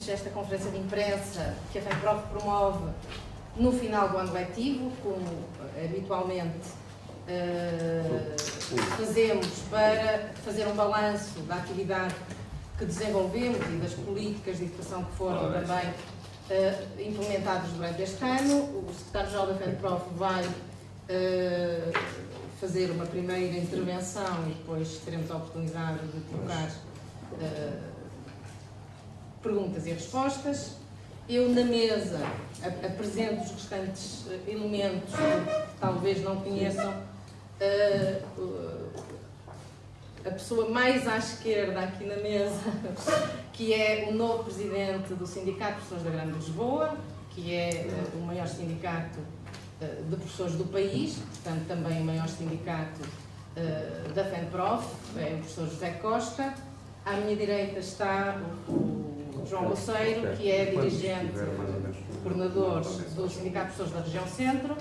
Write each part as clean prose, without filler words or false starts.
convites a esta conferência de imprensa que a FENPROF promove no final do ano letivo, como habitualmente fazemos para fazer um balanço da atividade que desenvolvemos e das políticas de educação que foram também implementadas durante este ano. O secretário-geral da FENPROF vai fazer uma primeira intervenção e depois teremos a oportunidade de colocar perguntas e respostas. Eu, na mesa, apresento os restantes elementos que talvez não conheçam. A pessoa mais à esquerda aqui na mesa, que é o novo presidente do Sindicato de Professores da Grande Lisboa, que é o maior sindicato de professores do país, portanto também o maior sindicato da FENPROF, é o professor José Costa. À minha direita está o João Luceiro, que é dirigente, coordenador do Sindicato de Professores da Região Centro.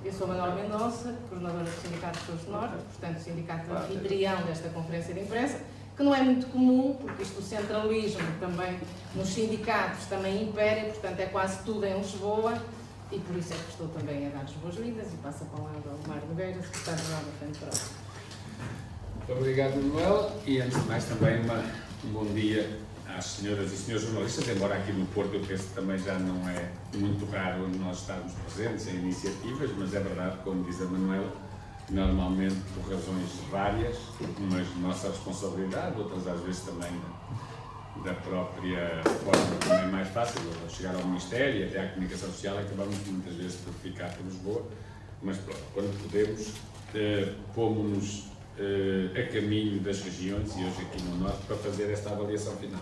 Eu sou Manuela Mendonça, coordenadora do Sindicato de Professores do Norte, portanto, o sindicato anfitrião desta conferência de imprensa, que não é muito comum, porque isto, o centralismo também nos sindicatos também impera, portanto, é quase tudo em Lisboa, e por isso é que estou também a dar as boas-vindas e passo a palavra ao Mário Nogueira, secretário-geral da FENPROF. Muito obrigado, Manuela, e antes de mais também um bom dia às senhoras e senhores jornalistas, embora aqui no Porto eu penso que também já não é muito raro nós estarmos presentes em iniciativas, mas é verdade, como diz a Manuela, normalmente por razões várias, umas de nossa responsabilidade, outras às vezes também da própria forma que é mais fácil, ao chegar ao Ministério e até à comunicação social, acabamos muitas vezes por ficar por Lisboa, mas pronto, quando podemos, pomos-nos a caminho das regiões e hoje aqui no Norte para fazer esta avaliação final.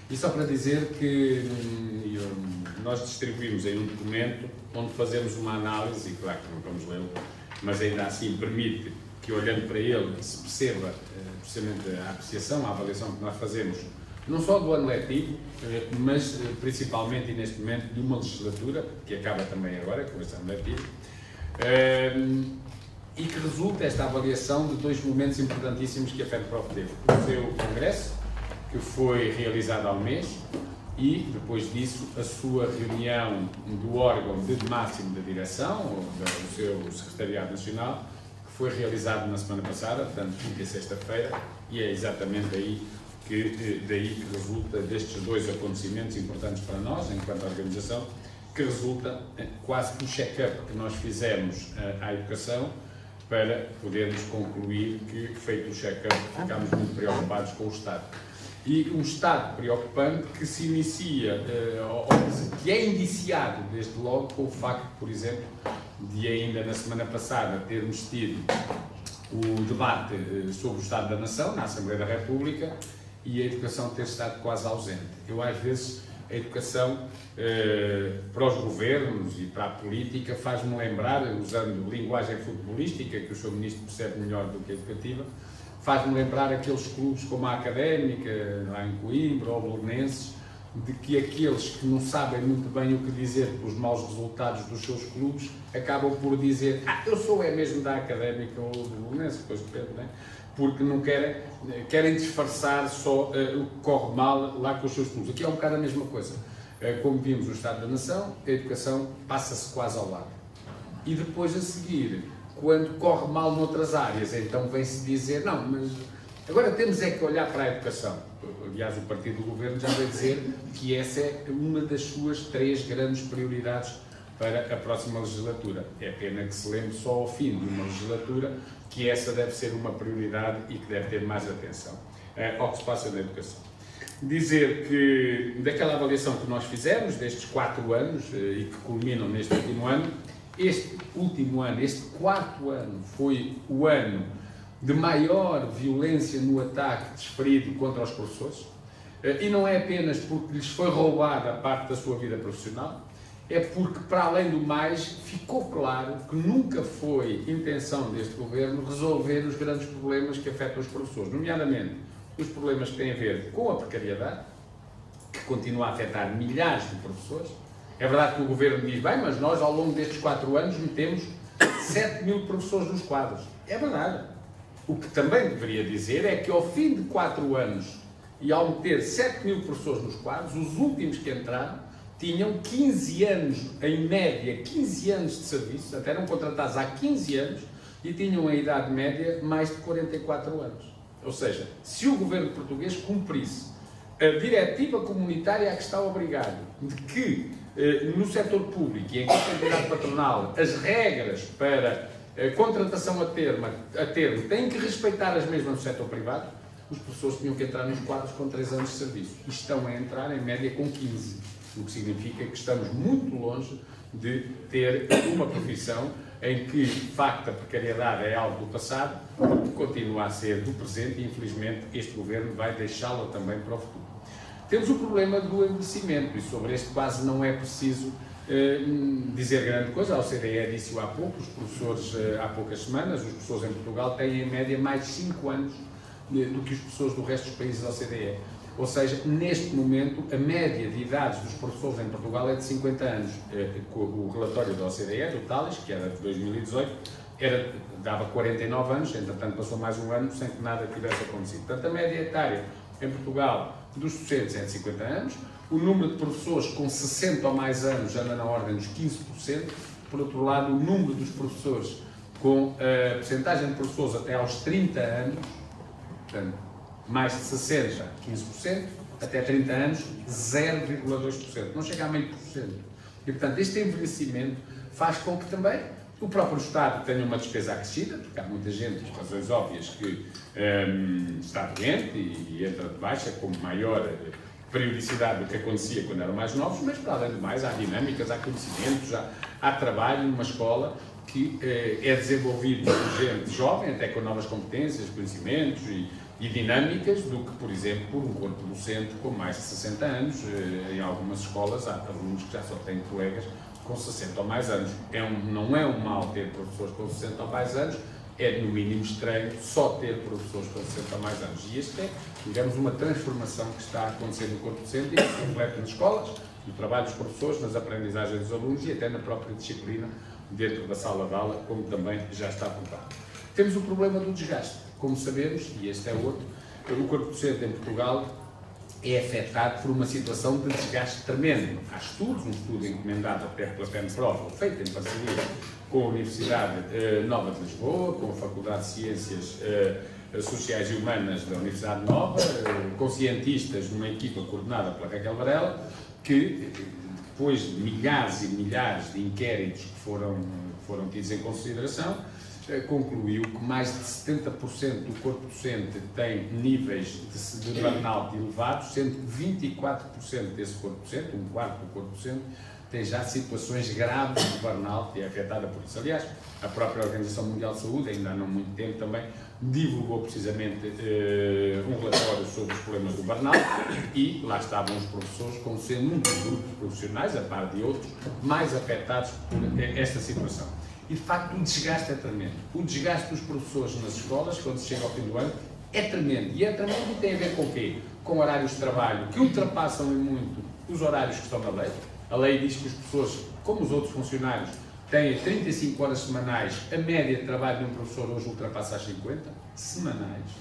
E só para dizer que nós distribuímos aí um documento onde fazemos uma análise, e claro que não vamos lê-lo, mas ainda assim permite que olhando para ele se perceba precisamente a apreciação, a avaliação que nós fazemos, não só do ano letivo, mas principalmente e neste momento de uma legislatura, que acaba também agora com este ano letivo, e que resulta esta avaliação de dois momentos importantíssimos que a FENPROF teve. O seu congresso, que foi realizado há um mês, e depois disso a sua reunião do órgão de máximo da direção, ou do seu secretariado nacional, que foi realizado na semana passada, portanto, quinta e sexta-feira, e é exatamente daí que resulta destes dois acontecimentos importantes para nós, enquanto organização, que resulta quase que um check-up que nós fizemos à educação, para podermos concluir que, feito o check-up, ficámos muito preocupados com o Estado. E um Estado preocupante que se inicia, que é indiciado desde logo com o facto, por exemplo, de ainda na semana passada termos tido o debate sobre o Estado da Nação na Assembleia da República e a educação ter estado quase ausente. Eu, às vezes, a educação para os governos e para a política faz-me lembrar, usando linguagem futebolística, que o Sr. Ministro percebe melhor do que a educativa, faz-me lembrar aqueles clubes como a Académica, lá em Coimbra, ou Belenenses, de que aqueles que não sabem muito bem o que dizer pelos maus resultados dos seus clubes, acabam por dizer, eu sou mesmo da Académica ou do Belenenses, depois depende, não é? Porque não querem disfarçar só o que corre mal lá com os seus clubes. Aqui é um bocado a mesma coisa. Como vimos no Estado da Nação, a educação passa-se quase ao lado. E depois a seguir, quando corre mal noutras áreas, então vem-se dizer, não, mas agora temos é que olhar para a educação. Aliás, o Partido do Governo já vai dizer que essa é uma das suas 3 grandes prioridades para a próxima legislatura. É pena que se lembre só ao fim de uma legislatura que essa deve ser uma prioridade e que deve ter mais atenção ao que se passa na educação. Dizer que, daquela avaliação que nós fizemos, destes 4 anos, e que culminam neste último ano, este último ano, este 4º ano, foi o ano de maior violência no ataque desferido contra os professores, e não é apenas porque lhes foi roubada a parte da sua vida profissional, é porque, para além do mais, ficou claro que nunca foi intenção deste Governo resolver os grandes problemas que afetam os professores, nomeadamente os problemas que têm a ver com a precariedade, que continua a afetar milhares de professores. É verdade que o Governo diz, bem, mas nós ao longo destes 4 anos metemos 7.000 professores nos quadros. É verdade. O que também deveria dizer é que ao fim de 4 anos e ao meter 7.000 professores nos quadros, os últimos que entraram tinham 15 anos, em média, 15 anos de serviço, até eram contratados há 15 anos, e tinham a idade média mais de 44 anos. Ou seja, se o governo português cumprisse a diretiva comunitária a que está obrigado, de que no setor público e em qualquer entidade patronal as regras para contratação a termo têm que respeitar as mesmas no setor privado, os professores tinham que entrar nos quadros com 3 anos de serviço. E estão a entrar em média com 15, o que significa que estamos muito longe de ter uma profissão em que, de facto, a precariedade é algo do passado, porque continua a ser do presente e, infelizmente, este governo vai deixá-la também para o futuro. Temos o problema do envelhecimento, e sobre este quase não é preciso dizer grande coisa. A OCDE disse-o há pouco, os professores, há poucas semanas, os professores em Portugal têm, em média, mais de 5 anos do que os professores do resto dos países da OCDE. Ou seja, neste momento, a média de idades dos professores em Portugal é de 50 anos. O relatório da OCDE, do Tales, que era de 2018, dava 49 anos, entretanto passou mais um ano sem que nada tivesse acontecido. Portanto, a média etária em Portugal dos docentes é de 50 anos, o número de professores com 60 ou mais anos anda na ordem dos 15%, por outro lado, o número dos professores com a percentagem de professores até aos 30 anos, portanto, mais de 60, 15%, até 30 anos, 0,2%, não chega a meio por cento. E, portanto, este envelhecimento faz com que também o próprio Estado tenha uma despesa acrescida, porque há muita gente, por razões óbvias, que está doente e entra de baixa com maior periodicidade do que acontecia quando eram mais novos, mas, para além do mais, há dinâmicas, há conhecimentos, há trabalho numa escola que é desenvolvido por gente jovem, até com novas competências, conhecimentos e dinâmicas, do que, por exemplo, por um corpo docente com mais de 60 anos. Em algumas escolas há alunos que já só têm colegas com 60 ou mais anos. Não é um mal ter professores com 60 ou mais anos, é no mínimo estranho só ter professores com 60 ou mais anos. E isto é, digamos, uma transformação que está a acontecer no corpo docente e que se reflete nas escolas, no trabalho dos professores, nas aprendizagens dos alunos e até na própria disciplina dentro da sala de aula, como também já está apontado. Temos o problema do desgaste. Como sabemos, e este é outro, o corpo docente em Portugal é afetado por uma situação de desgaste tremendo. Há estudos, um estudo encomendado até pela PEN-Prova, feito em parceria com a Universidade Nova de Lisboa, com a Faculdade de Ciências Sociais e Humanas da Universidade Nova, com cientistas numa equipa coordenada pela Raquel Varela, que depois de milhares e milhares de inquéritos que foram tidos em consideração, concluiu que mais de 70% do corpo docente tem níveis de burnout elevados, sendo que 24% desse corpo docente, um quarto do corpo docente, tem já situações graves de burnout e é afetada por isso. Aliás, a própria Organização Mundial de Saúde, ainda há não muito tempo também, divulgou precisamente um relatório sobre os problemas do burnout e lá estavam os professores como sendo um dos grupos profissionais, a par de outros, mais afetados por esta situação. E, de facto, o desgaste é tremendo. O desgaste dos professores nas escolas, quando se chega ao fim do ano, é tremendo. E é tremendo e tem a ver com o quê? Com horários de trabalho que ultrapassam em muito os horários que estão na lei. A lei diz que os professores, como os outros funcionários, têm 35 horas semanais. A média de trabalho de um professor hoje ultrapassa as 50 semanais.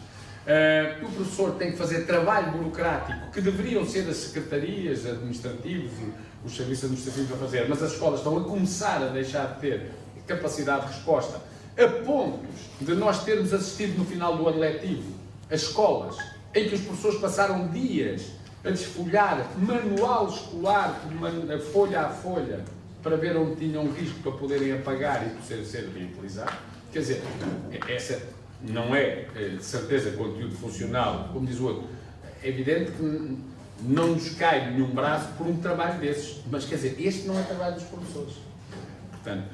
O professor tem que fazer trabalho burocrático que deveriam ser as secretarias administrativas, os serviços administrativos a fazer, mas as escolas estão a começar a deixar de ter capacidade de resposta, a pontos de nós termos assistido no final do ano letivo a escolas em que os professores passaram dias a desfolhar manual escolar, folha a folha, para ver onde tinham risco para poderem apagar e poder ser reutilizado. Quer dizer, essa não é, de certeza, conteúdo funcional, como diz o outro. É evidente que não nos cai nenhum braço por um trabalho desses, mas quer dizer, este não é trabalho dos professores. Portanto,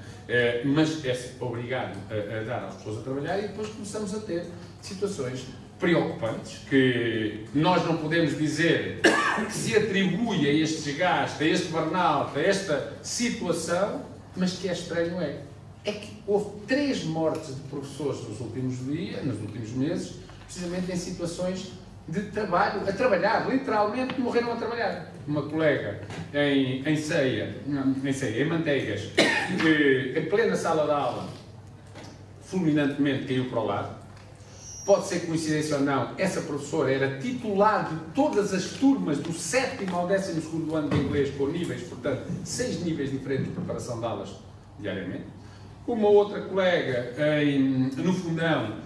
mas é obrigado a dar às pessoas a trabalhar e depois começamos a ter situações preocupantes que nós não podemos dizer que se atribui a este desgaste, a este burnout, a esta situação, mas que é estranho é que houve 3 mortes de professores nos últimos dias, nos últimos meses, precisamente em situações de trabalho, a trabalhar, literalmente morreram a trabalhar. Uma colega em Manteigas, que em plena sala de aula, fulminantemente caiu para o lado, pode ser coincidência ou não, essa professora era titular de todas as turmas do 7º ao 12º ano de inglês, com níveis, portanto, 6 níveis diferentes de preparação de aulas diariamente. Uma outra colega no Fundão,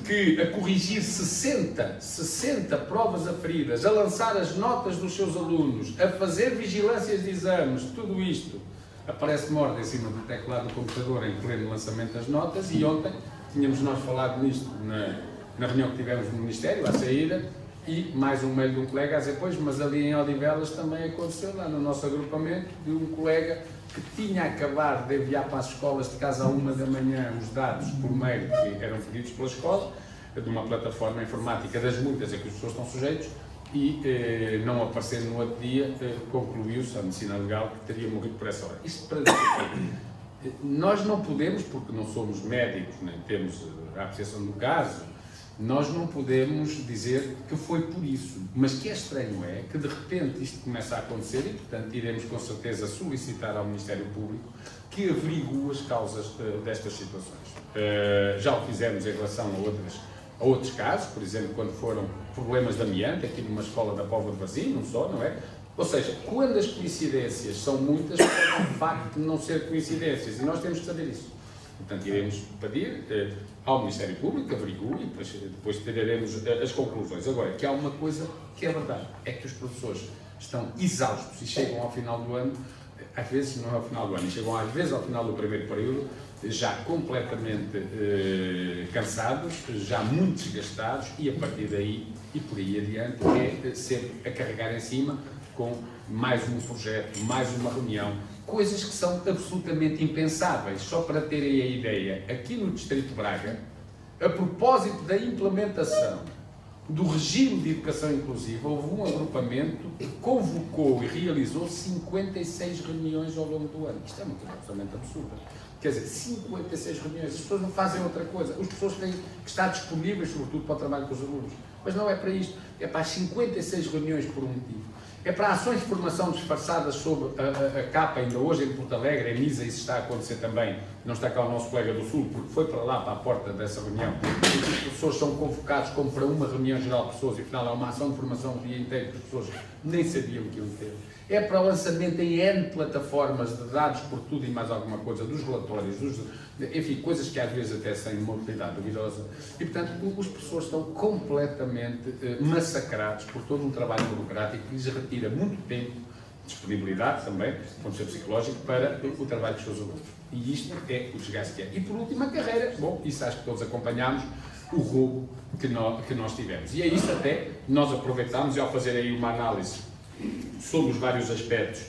que a corrigir 60 provas aferidas, a lançar as notas dos seus alunos, a fazer vigilâncias de exames, tudo isto, aparece morta em cima do teclado do computador em pleno lançamento das notas. E ontem tínhamos nós falado nisto na reunião que tivemos no Ministério, à saída, e mais um mail de um colega a dizer, pois, mas ali em Odivelas também aconteceu, lá no nosso agrupamento, de um colega que tinha acabado de enviar para as escolas de casa à 1 da manhã os dados por mail que eram pedidos pela escola, de uma plataforma informática das muitas a que as pessoas estão sujeitos, e não aparecendo no outro dia, concluiu-se a medicina legal que teria morrido por essa hora. Isto para dizer que nós não podemos, porque não somos médicos, nem temos a apreciação do caso, nós não podemos dizer que foi por isso, mas que é estranho é que de repente isto começa a acontecer e, portanto, iremos com certeza solicitar ao Ministério Público que averigue as causas destas situações. Já o fizemos em relação a outros casos, por exemplo, quando foram problemas de amianto, aqui numa escola da Póvoa de Varzim, não só, não é? Ou seja, quando as coincidências são muitas, pode de facto não ser coincidências, e nós temos que saber isso. Portanto, iremos pedir ao Ministério Público que averigue e depois tiraremos as conclusões. Agora, que há uma coisa que é verdade, é que os professores estão exaustos e chegam ao final do ano, às vezes não é ao final do ano, e chegam às vezes ao final do primeiro período, já completamente cansados, já muito desgastados, e a partir daí e por aí adiante é sempre a carregar em cima com mais um projeto, mais uma reunião, coisas que são absolutamente impensáveis. Só para terem a ideia, aqui no Distrito de Braga, a propósito da implementação do regime de educação inclusiva, houve um agrupamento que convocou e realizou 56 reuniões ao longo do ano. Isto é uma coisa absolutamente absurda. Quer dizer, 56 reuniões, as pessoas não fazem outra coisa. As pessoas têm que estar disponíveis, sobretudo, para o trabalho com os alunos. Mas não é para isto, é para as 56 reuniões por um motivo. É para ações de formação disfarçadas sobre a capa, ainda hoje em Porto Alegre, em Nisa, isso está a acontecer também. Não está cá o nosso colega do Sul, porque foi para lá, para a porta dessa reunião. E os professores são convocados como para uma reunião geral de pessoas, e afinal é uma ação de formação o dia inteiro que as pessoas nem sabiam que iam ter. É para o lançamento em N plataformas de dados por tudo e mais alguma coisa, dos relatórios, enfim, coisas que às vezes até têm uma utilidade duvidosa. E, portanto, os professores estão completamente massacrados por todo um trabalho burocrático que lhes retira muito tempo, disponibilidade também, do ponto de vista psicológico, para o trabalho dos seus alunos. E isto é o desgaste que é. E, por último, a carreira. Bom, isso acho que todos acompanhámos, o roubo que nós tivemos. E é isso até nós aproveitámos, e ao fazer aí uma análise sobre os vários aspectos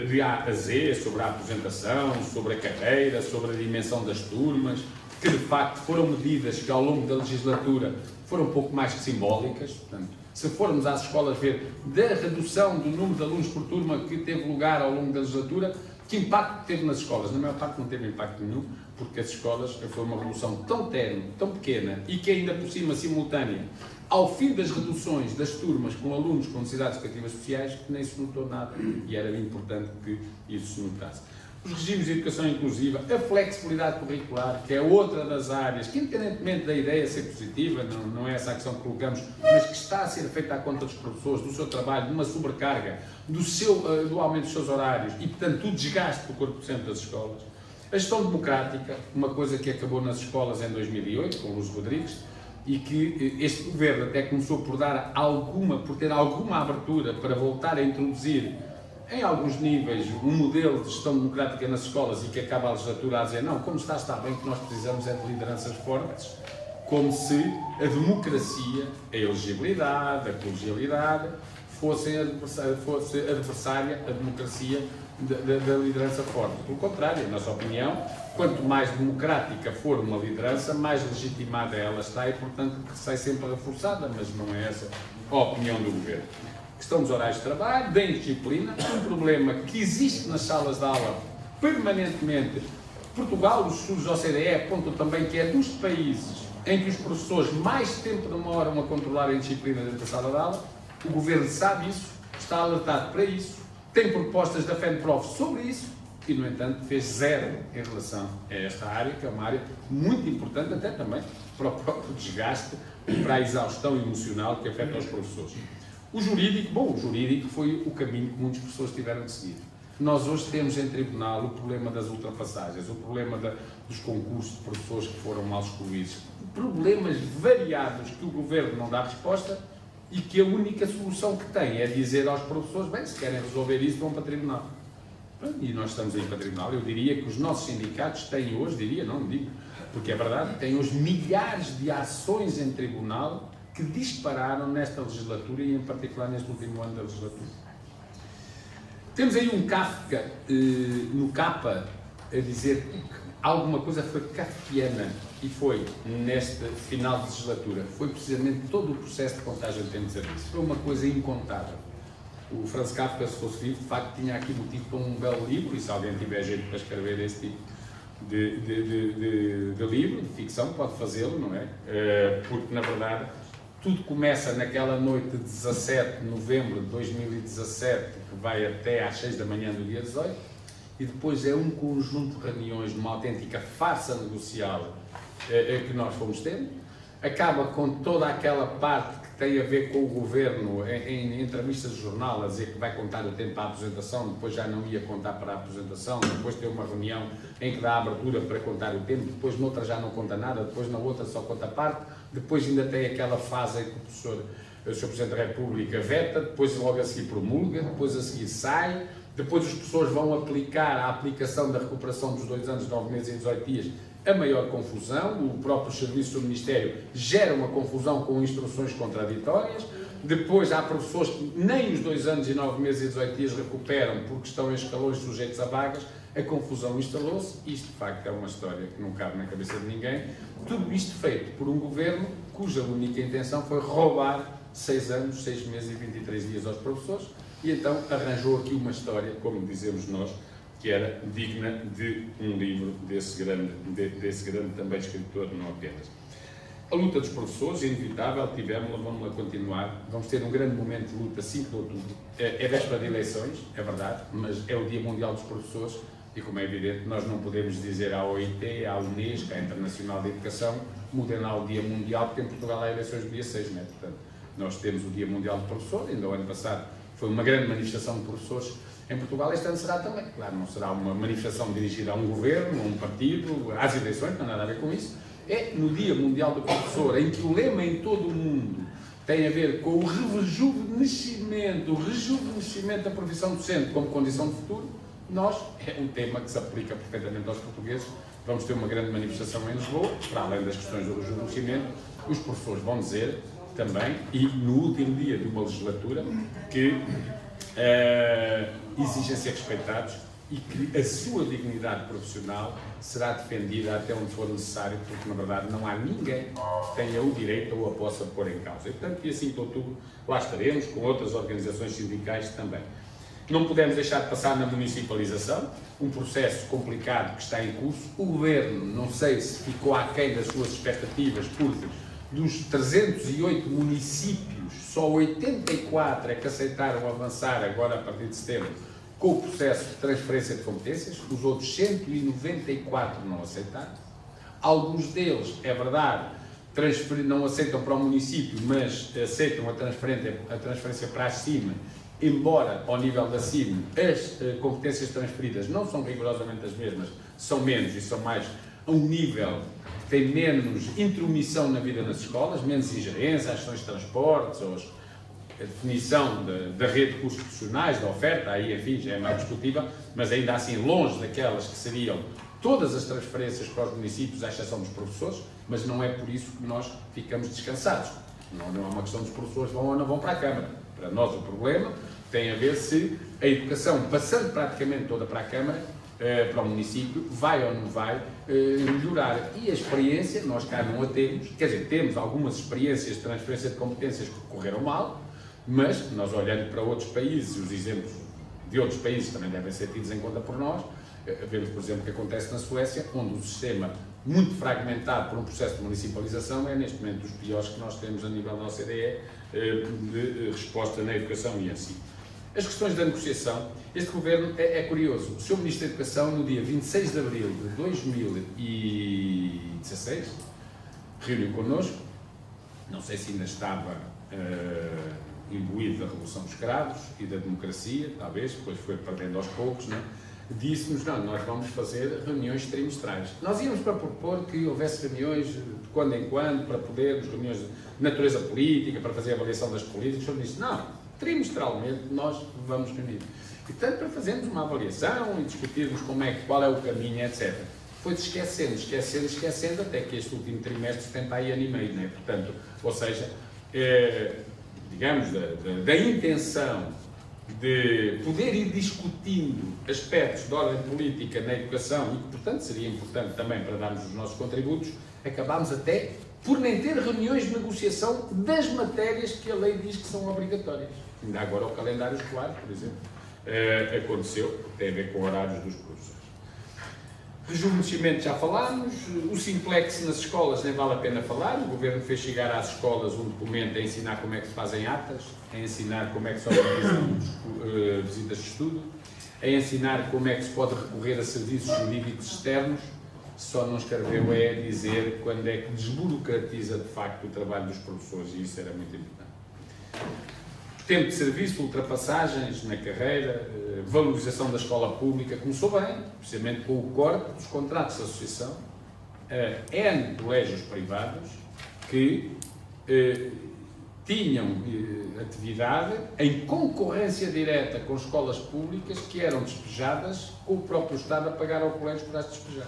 de A a Z, sobre a apresentação, sobre a carreira, sobre a dimensão das turmas, que de facto foram medidas que ao longo da legislatura foram um pouco mais que simbólicas. Portanto, se formos às escolas ver da redução do número de alunos por turma que teve lugar ao longo da legislatura, que impacto teve nas escolas? Na maior parte não teve impacto nenhum, porque as escolas foi uma redução tão tenue, tão pequena, e que ainda por cima simultânea, ao fim das reduções das turmas com alunos com necessidades educativas especiais, que nem se notou nada, e era importante que isso se notasse. Os regimes de educação inclusiva, a flexibilidade curricular, que é outra das áreas, que independentemente da ideia ser positiva, não é essa a questão que colocamos, mas que está a ser feita à conta dos professores, do seu trabalho, de uma sobrecarga, do aumento dos seus horários e, portanto, do desgaste do corpo docente das escolas. A gestão democrática, uma coisa que acabou nas escolas em 2008, com o Luís Rodrigues, e que este governo até começou por ter alguma abertura para voltar a introduzir em alguns níveis um modelo de gestão democrática nas escolas, e que acaba a legislatura a dizer não, como está bem, que nós precisamos é de lideranças fortes, como se a democracia, a elegibilidade, a colegialidade fosse adversária à democracia da liderança forte. Pelo contrário, na nossa opinião, quanto mais democrática for uma liderança, mais legitimada ela está e, portanto, que sai sempre reforçada, mas não é essa a opinião do governo. Questão dos horários de trabalho, da indisciplina, um problema que existe nas salas de aula permanentemente. Portugal, os estudos da OCDE apontam também que é dos países em que os professores mais tempo demoram a controlar a indisciplina dentro da sala de aula. O governo sabe isso, está alertado para isso, tem propostas da FENPROF sobre isso, e, no entanto, fez zero em relação a esta área, que é uma área muito importante, até também para o próprio desgaste e para a exaustão emocional que afeta os professores. O jurídico, bom, o jurídico foi o caminho que muitas pessoas tiveram de seguir. Nós hoje temos em tribunal o problema das ultrapassagens, o problema dos concursos de professores que foram mal excluídos, problemas variados que o governo não dá resposta e que a única solução que tem é dizer aos professores, bem, se querem resolver isso, vão para tribunal. E nós estamos aí para tribunal. Eu diria que os nossos sindicatos têm hoje, não digo, porque é verdade, têm hoje milhares de ações em tribunal que dispararam nesta legislatura e em particular neste último ano da legislatura. Temos aí um Kafka no capa a dizer que alguma coisa foi kafkiana e foi neste final de legislatura. Foi precisamente todo o processo de contagem de tempo de serviço. Foi uma coisa incontável. O Franz Kafka, se fosse vivo, de facto tinha aqui motivo para um belo livro, e se alguém tiver jeito para escrever esse tipo de livro, de ficção, pode fazê-lo, não é? Porque, na verdade, tudo começa naquela noite de 17 de novembro de 2017, que vai até às 6 da manhã do dia 18, e depois é um conjunto de reuniões, numa autêntica farsa negocial que nós fomos tendo. Acaba com toda aquela parte que tem a ver com o governo, em entrevistas de jornal, a dizer que vai contar o tempo para a apresentação, depois já não ia contar para a apresentação, depois tem uma reunião em que dá abertura para contar o tempo, depois noutra já não conta nada, depois na outra só conta parte, depois ainda tem aquela fase em que o Sr. Presidente da República veta, depois logo a seguir promulga, depois a seguir sai, depois os professores vão aplicar a aplicação da recuperação dos 2 anos, 9 meses e 18 dias, a maior confusão, o próprio serviço do Ministério gera uma confusão com instruções contraditórias, depois há professores que nem os 2 anos e 9 meses e 18 dias recuperam porque estão em escalões sujeitos a vagas, a confusão instalou-se. Isto de facto é uma história que não cabe na cabeça de ninguém, tudo isto feito por um governo cuja única intenção foi roubar 6 anos, 6 meses e 23 dias aos professores, e então arranjou aqui uma história, como dizemos nós, que era digna de um livro desse grande também escritor, não apenas. A luta dos professores, inevitável, tivemos-la, vamos lá continuar, vamos ter um grande momento de luta 5 de outubro, é véspera de eleições, é verdade, mas é o Dia Mundial dos Professores e, como é evidente, nós não podemos dizer à OIT, à Unesco, à Internacional de Educação, mudem lá o Dia Mundial, porque em Portugal há eleições no dia 6, não é? Portanto, nós temos o Dia Mundial do Professor, ainda o ano passado foi uma grande manifestação de professores em Portugal, este ano será também. Claro, não será uma manifestação dirigida a um governo, a um partido, às eleições, não tem nada a ver com isso. É no Dia Mundial do Professor, em que o lema em todo o mundo tem a ver com o rejuvenescimento da profissão docente como condição de futuro, nós, é um tema que se aplica perfeitamente aos portugueses. Vamos ter uma grande manifestação em Lisboa, para além das questões do rejuvenescimento, os professores vão dizer também, e no último dia de uma legislatura, que exigem ser respeitados e que a sua dignidade profissional será defendida até onde for necessário, porque na verdade não há ninguém que tenha o direito ou a possa pôr em causa. E portanto, dia 5 de outubro, lá estaremos, com outras organizações sindicais também. Não podemos deixar de passar na municipalização, um processo complicado que está em curso. O Governo, não sei se ficou aquém das suas expectativas, porque dos 308 municípios, só 84 é que aceitaram avançar agora a partir de setembro com o processo de transferência de competências, os outros 194 não aceitaram. Alguns deles, é verdade, não aceitam para o município, mas aceitam a transferência para a CIM, embora ao nível da CIM as competências transferidas não são rigorosamente as mesmas, são menos e são mais a um nível que tem menos intromissão na vida das escolas, menos ingerência, as questões de transportes, a definição da rede de cursos profissionais, da oferta, aí enfim já é mais discutível, mas ainda assim longe daquelas que seriam todas as transferências para os municípios, à exceção dos professores, mas não é por isso que nós ficamos descansados. Não é uma questão dos professores vão ou não vão para a Câmara. Para nós o problema tem a ver se a educação, passando praticamente toda para a Câmara, para o município, vai ou não vai melhorar. E a experiência, nós cá não a temos, quer dizer, temos algumas experiências de transferência de competências que correram mal, mas nós olhando para outros países, os exemplos de outros países também devem ser tidos em conta por nós, vemos, por exemplo, o que acontece na Suécia, onde o sistema, muito fragmentado por um processo de municipalização, é neste momento dos piores que nós temos a nível da OCDE de resposta na educação e assim. As questões da negociação, este governo é curioso. O Sr. Ministro da Educação, no dia 26 de abril de 2016, reuniu connosco, não sei se ainda estava imbuído da Revolução dos Cravos e da democracia, talvez, depois foi perdendo aos poucos, né? Disse-nos, não, nós vamos fazer reuniões trimestrais. Nós íamos para propor que houvesse reuniões de quando em quando, para podermos, reuniões de natureza política, para fazer a avaliação das políticas. O senhor disse, não, trimestralmente nós vamos reunir. E, portanto, para fazermos uma avaliação e discutirmos qual é o caminho, etc. Foi-se esquecendo, até que este último trimestre se tenta aí ano e meio, né? Portanto, ou seja, digamos, da intenção de poder ir discutindo aspectos de ordem política na educação e que, portanto, seria importante também para darmos os nossos contributos, acabámos até por nem ter reuniões de negociação das matérias que a lei diz que são obrigatórias. Ainda agora o calendário escolar, por exemplo, aconteceu, tem a ver com horários dos professores. Rejuvenescimento já falámos, o Simplex nas escolas nem vale a pena falar, o Governo fez chegar às escolas um documento a ensinar como é que se fazem atas, a ensinar como é que se organizam visitas de estudo, a ensinar como é que se pode recorrer a serviços jurídicos externos, só não escreveu é dizer quando é que desburocratiza de facto o trabalho dos professores, e isso era muito importante. Tempo de serviço, ultrapassagens na carreira, valorização da escola pública, começou bem, precisamente com o corte dos contratos de associação, N colégios privados que tinham atividade em concorrência direta com escolas públicas que eram despejadas com o próprio Estado a pagar ao colégio para as despejar.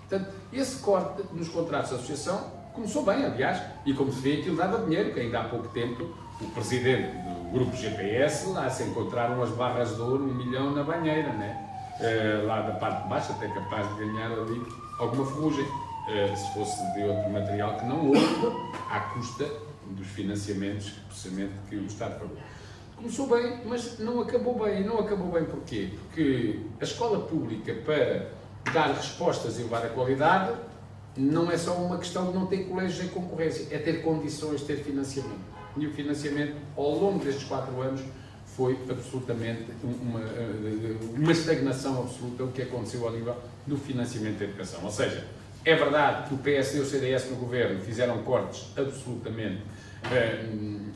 Portanto, esse corte nos contratos de associação começou bem, aliás, e como se vê, aquilo dava dinheiro, que ainda há pouco tempo o presidente do grupo GPS lá se encontraram as barras de ouro, 1 milhão na banheira, né? Lá da parte de baixo, até capaz de ganhar ali alguma ferrugem, se fosse de outro material que não houve, à custa dos financiamentos precisamente que o Estado pagou. Começou bem, mas não acabou bem. E não acabou bem porquê? Porque a escola pública, para dar respostas e levar a qualidade, não é só uma questão de não ter colégios em concorrência, é ter condições, ter financiamento. E o financiamento, ao longo destes 4 anos, foi absolutamente uma estagnação absoluta, o que aconteceu ao nível do financiamento da educação. Ou seja, é verdade que o PSD e o CDS no governo fizeram cortes absolutamente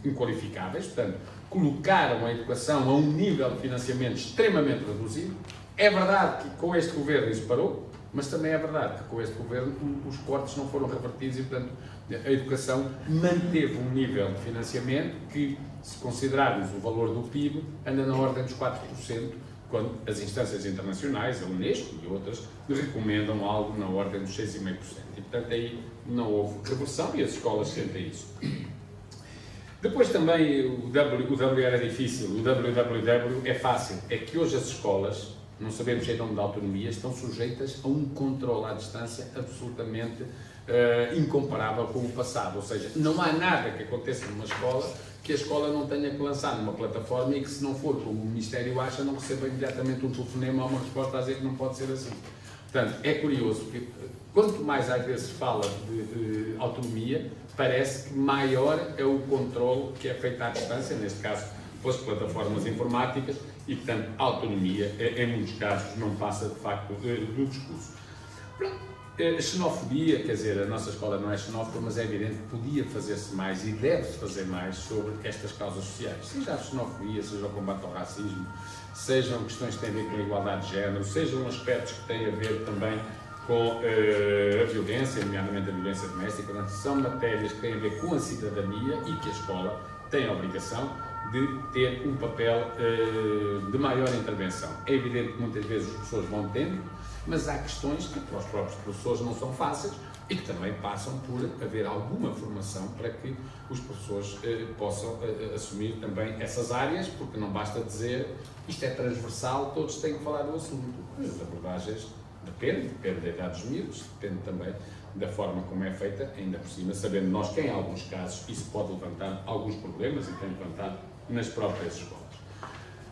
inqualificáveis, portanto, colocaram a educação a um nível de financiamento extremamente reduzido. É verdade que com este governo isso parou, mas também é verdade que com este governo os cortes não foram revertidos e, portanto, a educação manteve um nível de financiamento que, se considerarmos o valor do PIB, anda na ordem dos 4%, quando as instâncias internacionais, a Unesco e outras, recomendam algo na ordem dos 6,5%. E, portanto, aí não houve reversão e as escolas sentem isso. Depois também o W era difícil, o WWW é fácil. É que hoje as escolas, não sabemos em nome da autonomia, estão sujeitas a um controle à distância absolutamente incomparável com o passado. Ou seja, não há nada que aconteça numa escola que a escola não tenha que lançar numa plataforma e que, se não for como o Ministério acha, não receba imediatamente um telefonema ou uma resposta a dizer que não pode ser assim. Portanto, é curioso, porque quanto mais às vezes fala de autonomia, parece que maior é o controle que é feito à distância, neste caso pelas plataformas informáticas, e, portanto, a autonomia, em muitos casos, não passa, de facto, do discurso. Xenofobia, quer dizer, a nossa escola não é xenófoba, mas é evidente que podia fazer-se mais e deve-se fazer mais sobre estas causas sociais. Seja a xenofobia, seja o combate ao racismo, sejam questões que têm a ver com a igualdade de género, sejam aspectos que têm a ver também com a violência, nomeadamente a violência doméstica. Portanto, são matérias que têm a ver com a cidadania e que a escola tem a obrigação de ter um papel de maior intervenção. É evidente que muitas vezes os professores vão tendo, mas há questões que para os próprios professores não são fáceis e que também passam por haver alguma formação para que os professores possam assumir também essas áreas, porque não basta dizer isto é transversal, todos têm que falar do assunto. As abordagens depende da idade dos miúdos, depende também da forma como é feita, ainda por cima, sabendo nós que em alguns casos isso pode levantar alguns problemas e tem levantado nas próprias escolas.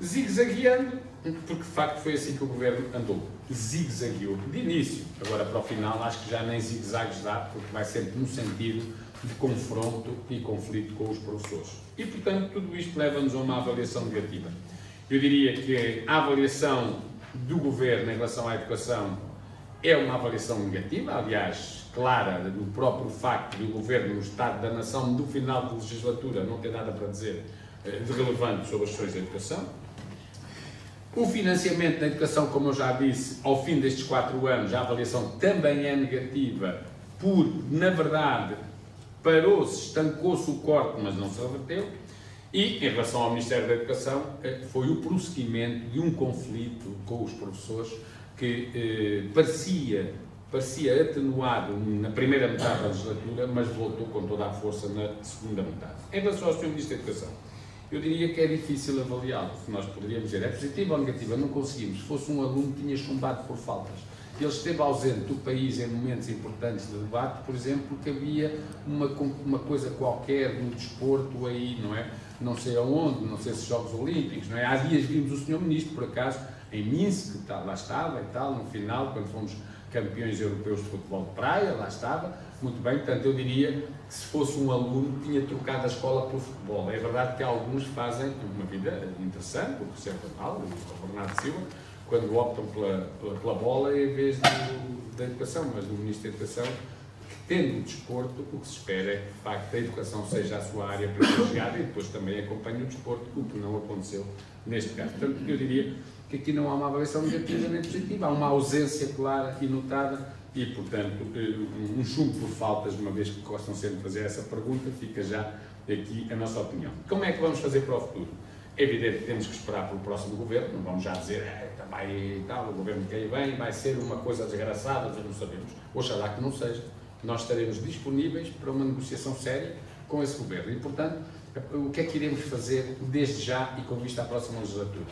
Zigue-zagueando, porque de facto foi assim que o governo andou. Zigue-zagueou de início, agora para o final acho que já nem zigue-zagues dá, porque vai sempre no sentido de confronto e conflito com os professores. E portanto tudo isto leva-nos a uma avaliação negativa. Eu diria que a avaliação do Governo em relação à educação é uma avaliação negativa, aliás, clara, do próprio facto do Governo, no Estado da Nação, do final da legislatura, não ter nada para dizer de relevante sobre as questões da educação. O financiamento da educação, como eu já disse, ao fim destes 4 anos, a avaliação também é negativa, porque, na verdade, parou-se, estancou-se o corte, mas não se reverteu. E, em relação ao Ministério da Educação, foi o prosseguimento de um conflito com os professores que parecia atenuado na primeira metade da legislatura, mas voltou com toda a força na segunda metade. Em relação ao Sr. Ministro da Educação, eu diria que é difícil avaliá-lo. Nós poderíamos dizer, é positivo ou negativo? Não conseguimos. Se fosse um aluno que tinha chumbado por faltas. Ele esteve ausente do país em momentos importantes de debate, por exemplo, porque havia uma coisa qualquer no desporto aí, não é? Não sei aonde, não sei se Jogos Olímpicos, não é? Há dias vimos o Sr. Ministro, por acaso, em Minsk, lá estava e tal, no final, quando fomos campeões europeus de futebol de praia, lá estava, muito bem. Portanto, eu diria que se fosse um aluno, tinha trocado a escola pelo futebol. É verdade que alguns fazem uma vida interessante, o Cristiano Ronaldo, o Bernardo Silva, quando optam pela bola em vez da educação, mas do Ministro da Educação, tendo o desporto, o que se espera é que, de facto, a educação seja a sua área privilegiada e depois também acompanhe o desporto, o que não aconteceu neste caso. Portanto, eu diria que aqui não há uma avaliação negativa nem positiva, há uma ausência clara e notada e, portanto, um chumbo por faltas, uma vez que gostam sempre de fazer essa pergunta, fica já aqui a nossa opinião. Como é que vamos fazer para o futuro? É evidente que temos que esperar pelo próximo governo, não vamos já dizer, vai tal, o governo que aí vem, vai ser uma coisa desgraçada, já não sabemos. Oxalá que não seja. Nós estaremos disponíveis para uma negociação séria com esse governo e, portanto, o que é que iremos fazer desde já e com vista à próxima legislatura?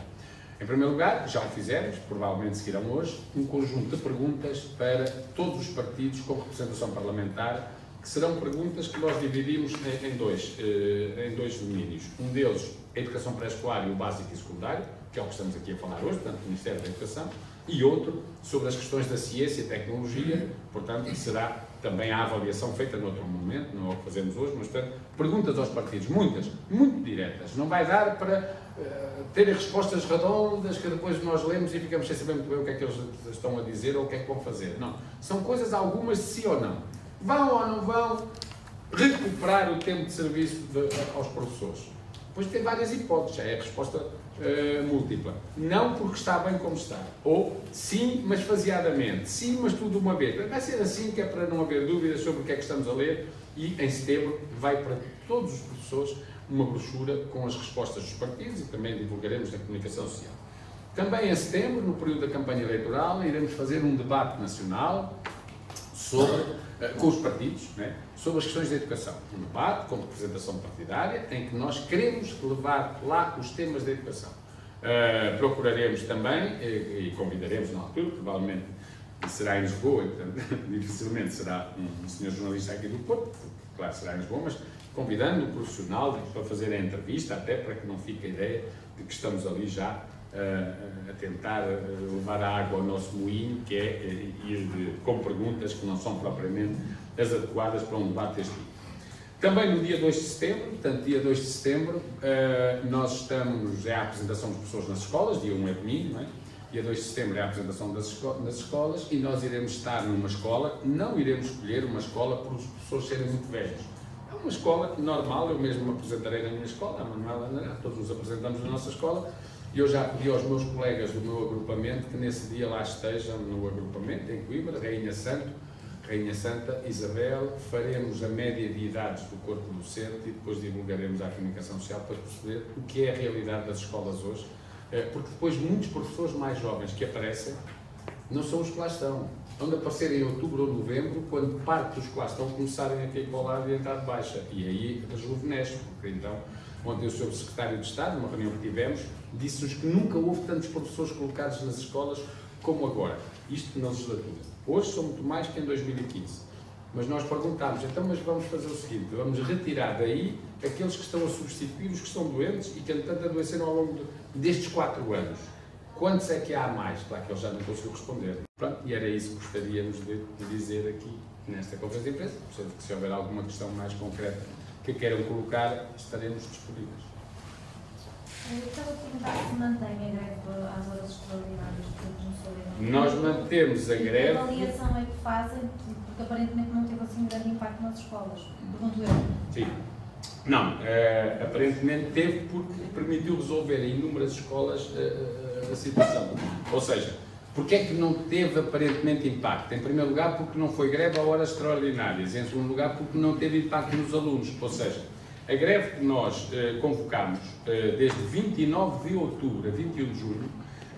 Em primeiro lugar, já o fizemos, provavelmente seguirão hoje, um conjunto de perguntas para todos os partidos com representação parlamentar, que serão perguntas que nós dividimos em dois domínios. Um deles, a educação pré-escolar e o básico e secundário, que é o que estamos aqui a falar hoje, portanto, o Ministério da Educação, e outro sobre as questões da ciência e tecnologia, portanto, que será também a avaliação feita noutro momento, não é o que fazemos hoje, mas, portanto, perguntas aos partidos, muitas, muito diretas. Não vai dar para terem respostas redondas que depois nós lemos e ficamos sem saber muito bem o que é que eles estão a dizer ou o que é que vão fazer. Não. São coisas algumas de sim ou não. Vão ou não vão recuperar o tempo de serviço aos professores? Depois tem várias hipóteses, é a resposta múltipla. Não porque está bem como está. Ou sim, mas faseadamente. Sim, mas tudo de uma vez. Vai ser assim, que é para não haver dúvidas sobre o que é que estamos a ler, e em setembro vai para todos os professores uma brochura com as respostas dos partidos e também divulgaremos na comunicação social. Também em setembro, no período da campanha eleitoral, iremos fazer um debate nacional com os partidos, né, sobre as questões da educação. Um debate com representação partidária, em que nós queremos levar lá os temas da educação. Procuraremos também, e convidaremos na altura, provavelmente será em Lisboa, e, portanto, dificilmente será um senhor jornalista aqui do Porto, porque, claro, será em Lisboa, mas convidando o profissional para fazer a entrevista, até para que não fique a ideia de que estamos ali já a tentar levar a água ao nosso moinho, que é ir com perguntas que não são propriamente as adequadas para um debate deste tipo. Também no dia 2 de setembro, portanto, dia 2 de setembro, nós estamos, é a apresentação dos professores nas escolas, dia 1 é domingo, não é? Dia 2 de setembro é a apresentação das escolas e nós iremos estar numa escola, não iremos escolher uma escola por os professores serem muito velhos. É uma escola normal, eu mesmo me apresentarei na minha escola, a Manuela Andará, todos nos apresentamos na nossa escola, e eu já pedi aos meus colegas do meu agrupamento que nesse dia lá estejam no agrupamento, em Coimbra, Rainha Santa, Isabel, faremos a média de idades do corpo docente e depois divulgaremos à comunicação social para perceber o que é a realidade das escolas hoje, porque depois muitos professores mais jovens que aparecem não são os que lá estão. Vão aparecer em outubro ou novembro, quando parte dos que lá estão começarem a cair para o lado e entrar de baixa. E aí rejuvenesce, porque então, ontem o Sr. Secretário de Estado, numa reunião que tivemos, disse-nos que nunca houve tantos professores colocados nas escolas como agora. Isto na legislatura. Hoje são muito mais que em 2015. Mas nós perguntámos, então, mas vamos fazer o seguinte, vamos retirar daí aqueles que estão a substituir os que estão doentes e que, entretanto, adoeceram ao longo destes 4 anos. Quantos é que há a mais? Claro que ele já não conseguiu responder. Pronto, e era isso que gostaríamos de dizer aqui nesta conferência de imprensa. Portanto, que se houver alguma questão mais concreta que queiram colocar, estaremos disponíveis. Estava a perguntar se mantém a greve às horas extraordinárias do professor. Nós mantemos a greve. Que avaliação é que fazem? Porque aparentemente não teve assim grande impacto nas escolas. Pergunto eu. Sim. Não, aparentemente teve porque permitiu resolver em inúmeras escolas a situação. Ou seja, porque é que não teve aparentemente impacto? Em primeiro lugar, porque não foi greve a horas extraordinárias. Em segundo lugar, porque não teve impacto nos alunos. Ou seja, a greve que nós convocámos desde 29 de outubro a 21 de julho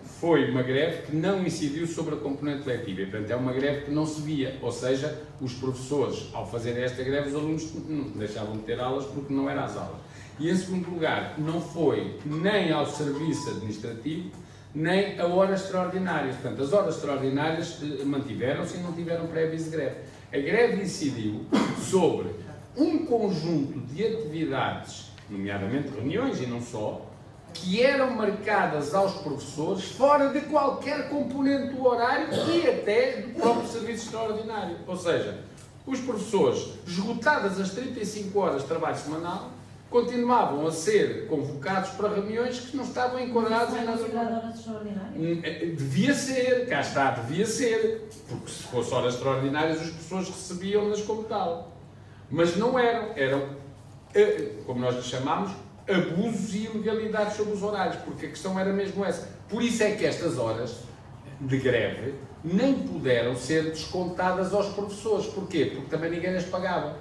foi uma greve que não incidiu sobre a componente letiva. E, portanto, é uma greve que não se via. Ou seja, os professores, ao fazerem esta greve, os alunos não deixavam de ter aulas porque não eram as aulas. E, em segundo lugar, não foi nem ao serviço administrativo, nem a horas extraordinárias. Portanto, as horas extraordinárias mantiveram-se e não tiveram pré-aviso de greve. A greve incidiu sobre um conjunto de atividades, nomeadamente reuniões e não só, que eram marcadas aos professores fora de qualquer componente do horário e até do próprio serviço extraordinário. Ou seja, os professores, esgotadas as 35 horas de trabalho semanal, continuavam a ser convocados para reuniões que não estavam enquadradas em nada. Horas extraordinárias? Devia ser, cá está, devia ser, porque se fosse horas extraordinárias os professores recebiam-nas como tal. Mas não eram, como nós lhe chamámos, abusos e ilegalidades sobre os horários, porque a questão era mesmo essa. Por isso é que estas horas de greve nem puderam ser descontadas aos professores. Porquê? Porque também ninguém as pagava.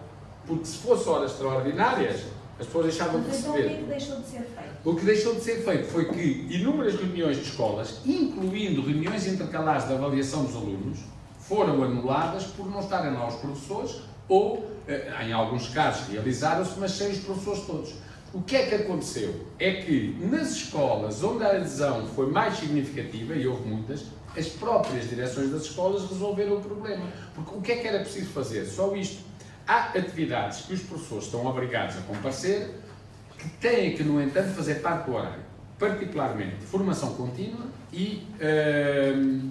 Porque se fossem horas extraordinárias, as pessoas deixavam de receber. Então o que é que deixou de ser feito? O que deixou de ser feito foi que inúmeras reuniões de escolas, incluindo reuniões intercalares de avaliação dos alunos, foram anuladas por não estarem lá os professores ou, em alguns casos, realizaram-se, mas sem os professores todos. O que é que aconteceu? É que nas escolas onde a adesão foi mais significativa, e houve muitas, as próprias direções das escolas resolveram o problema. Porque o que é que era preciso fazer? Só isto. Há atividades que os professores estão obrigados a comparecer, que têm que, no entanto, fazer parte do horário. Particularmente formação contínua e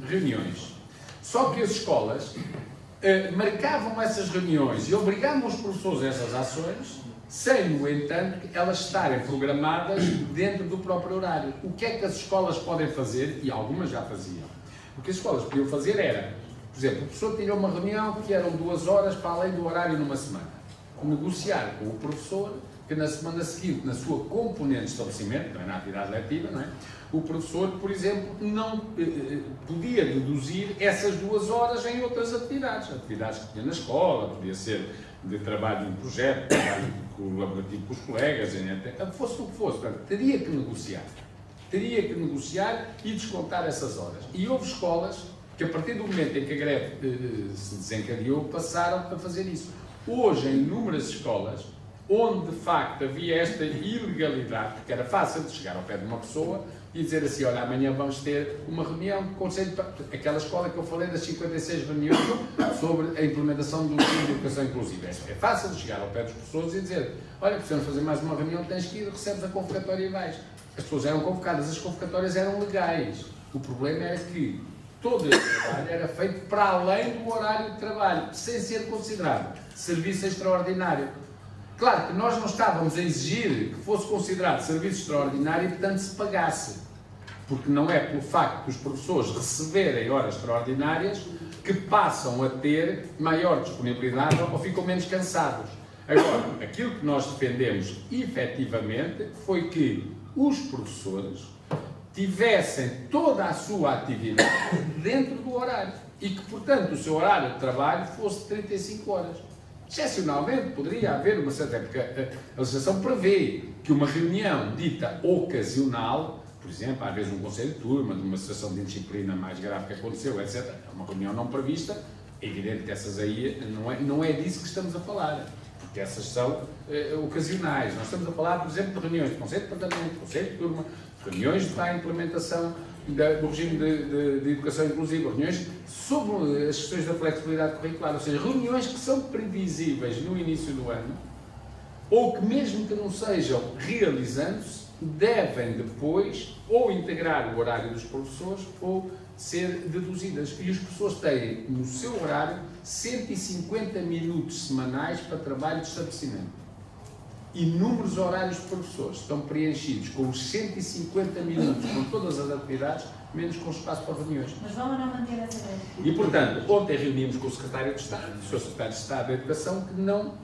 reuniões. Só que as escolas marcavam essas reuniões e obrigavam os professores a essas ações, sem, no entanto, elas estarem programadas dentro do próprio horário. O que é que as escolas podem fazer? E algumas já faziam. O que as escolas podiam fazer era, por exemplo, o professor tinha uma reunião que eram 2 horas para além do horário numa semana. Negociar com o professor que na semana seguinte, na sua componente de estabelecimento, não é na atividade letiva, não é? O professor, por exemplo, não podia deduzir essas 2 horas em outras atividades. Atividades que tinha na escola, podia ser de trabalho em projeto, trabalho colaborativo com os colegas, fosse o que fosse. Portanto, teria que negociar. Teria que negociar e descontar essas horas. E houve escolas que, a partir do momento em que a greve se desencadeou, passaram a fazer isso. Hoje, em inúmeras escolas, onde de facto havia esta ilegalidade, porque era fácil de chegar ao pé de uma pessoa e dizer assim, olha, amanhã vamos ter uma reunião de conselho, aquela escola que eu falei das 56 reuniões sobre a implementação do ensino de educação inclusiva. É fácil de chegar ao pé dos professores e dizer, olha, precisamos fazer mais uma reunião, tens que ir, recebes a convocatória e vais. As pessoas eram convocadas, as convocatórias eram legais. O problema era que todo esse trabalho era feito para além do horário de trabalho, sem ser considerado serviço extraordinário. Claro que nós não estávamos a exigir que fosse considerado serviço extraordinário e, portanto, se pagasse. Porque não é pelo facto dos professores receberem horas extraordinárias que passam a ter maior disponibilidade ou ficam menos cansados. Agora, aquilo que nós defendemos efetivamente foi que os professores tivessem toda a sua atividade dentro do horário e que, portanto, o seu horário de trabalho fosse 35 horas. Excepcionalmente, poderia haver uma certa época, a legislação prevê que uma reunião dita ocasional, por exemplo, às vezes um conselho de turma, de uma situação de indisciplina mais grave que aconteceu, etc., uma reunião não prevista, é evidente que essas aí não é disso que estamos a falar, porque essas são ocasionais. Nós estamos a falar, por exemplo, de reuniões de conselho de departamento, de conselho de turma, reuniões para a implementação do regime de educação inclusiva, reuniões sobre as questões da flexibilidade curricular, ou seja, reuniões que são previsíveis no início do ano, ou que mesmo que não sejam realizando-se, devem depois ou integrar o horário dos professores ou ser deduzidas. E os professores têm no seu horário 150 minutos semanais para trabalho de estabelecimento. inúmeros horários de professores estão preenchidos com os 150 minutos, com todas as atividades, menos com espaço para reuniões. Mas vão ou não manter essa ideia? E, portanto, ontem reunimos com o Secretário de Estado, o Sr. Secretário de Estado da Educação, que não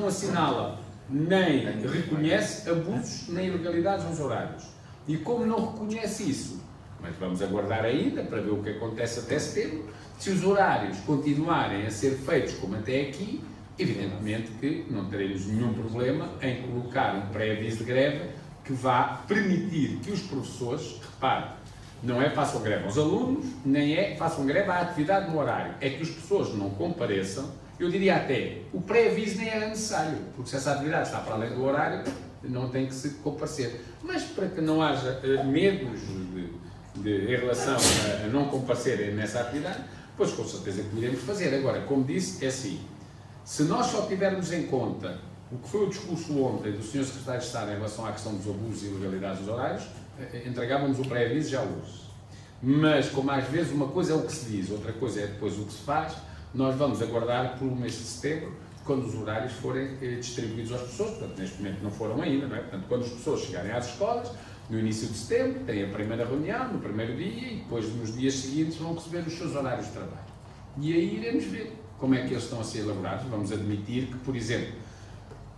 assinala, nem reconhece abusos nem ilegalidades nos horários. E como não reconhece isso, mas vamos aguardar ainda para ver o que acontece até setembro, se os horários continuarem a ser feitos como até aqui, evidentemente que não teremos nenhum problema em colocar um pré-aviso de greve que vá permitir que os professores, repare, não é façam greve aos alunos, nem é façam greve à atividade no horário, é que as pessoas não compareçam. Eu diria até, o pré-aviso nem era necessário, porque se essa atividade está para além do horário, não tem que se comparecer. Mas para que não haja medos em relação a não comparecerem nessa atividade, pois com certeza que iremos fazer. Agora, como disse, é assim, se nós só tivermos em conta o que foi o discurso ontem do Sr. Secretário de Estado em relação à questão dos abusos e ilegalidades dos horários, entregávamos o pré-aviso já hoje. Mas, como às vezes uma coisa é o que se diz, outra coisa é depois o que se faz, nós vamos aguardar pelo mês de setembro, quando os horários forem distribuídos às pessoas. Portanto, neste momento não foram ainda, não é? Portanto, quando as pessoas chegarem às escolas, no início de setembro, têm a primeira reunião, no primeiro dia, e depois nos dias seguintes vão receber os seus horários de trabalho. E aí iremos ver como é que eles estão a ser elaborados. Vamos admitir que, por exemplo,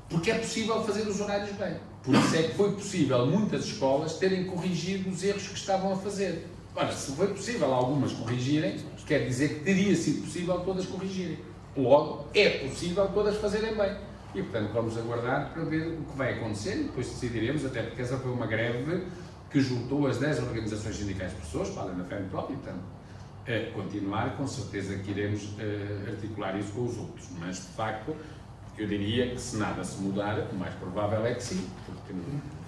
porque é possível fazer os horários bem. Por isso é que foi possível muitas escolas terem corrigido os erros que estavam a fazer. Ora, se foi possível algumas corrigirem, quer dizer que teria sido possível todas corrigirem. Logo, é possível todas fazerem bem. E, portanto, vamos aguardar para ver o que vai acontecer e depois decidiremos, até porque essa foi uma greve que juntou as 10 organizações sindicais de pessoas, para além da FEMPROP, e, portanto, continuar, com certeza que iremos articular isso com os outros. Mas, de facto, eu diria que se nada se mudar, o mais provável é que sim, porque,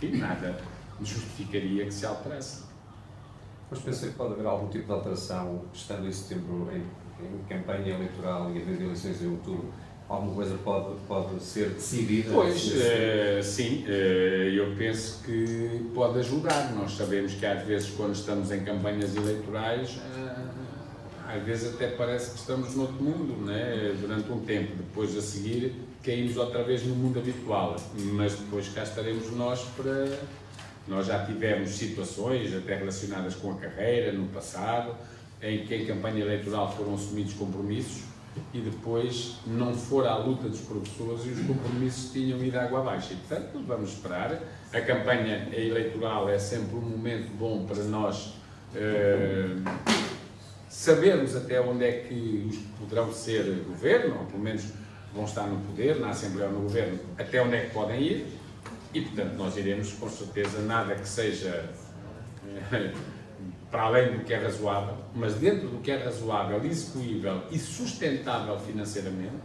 enfim, nada justificaria que se alterasse. Mas pensei que pode haver algum tipo de alteração, estando em setembro em campanha eleitoral e havendo eleições em outubro, alguma coisa pode ser decidida? Pois, sim, eu penso que pode ajudar. Nós sabemos que às vezes quando estamos em campanhas eleitorais, às vezes até parece que estamos noutro mundo, né? Durante um tempo, depois a seguir caímos outra vez no mundo habitual, mas depois cá estaremos nós para... Nós já tivemos situações até relacionadas com a carreira no passado, em que em campanha eleitoral foram assumidos compromissos e depois não fora a luta dos professores e os compromissos tinham ido água abaixo. E, portanto, vamos esperar. A campanha eleitoral é sempre um momento bom para nós sabermos até onde é que os poderão ser governo, ou pelo menos vão estar no poder, na Assembleia ou no governo, até onde é que podem ir. E, portanto, nós iremos, com certeza, nada que seja para além do que é razoável, mas dentro do que é razoável, execuível e sustentável financeiramente,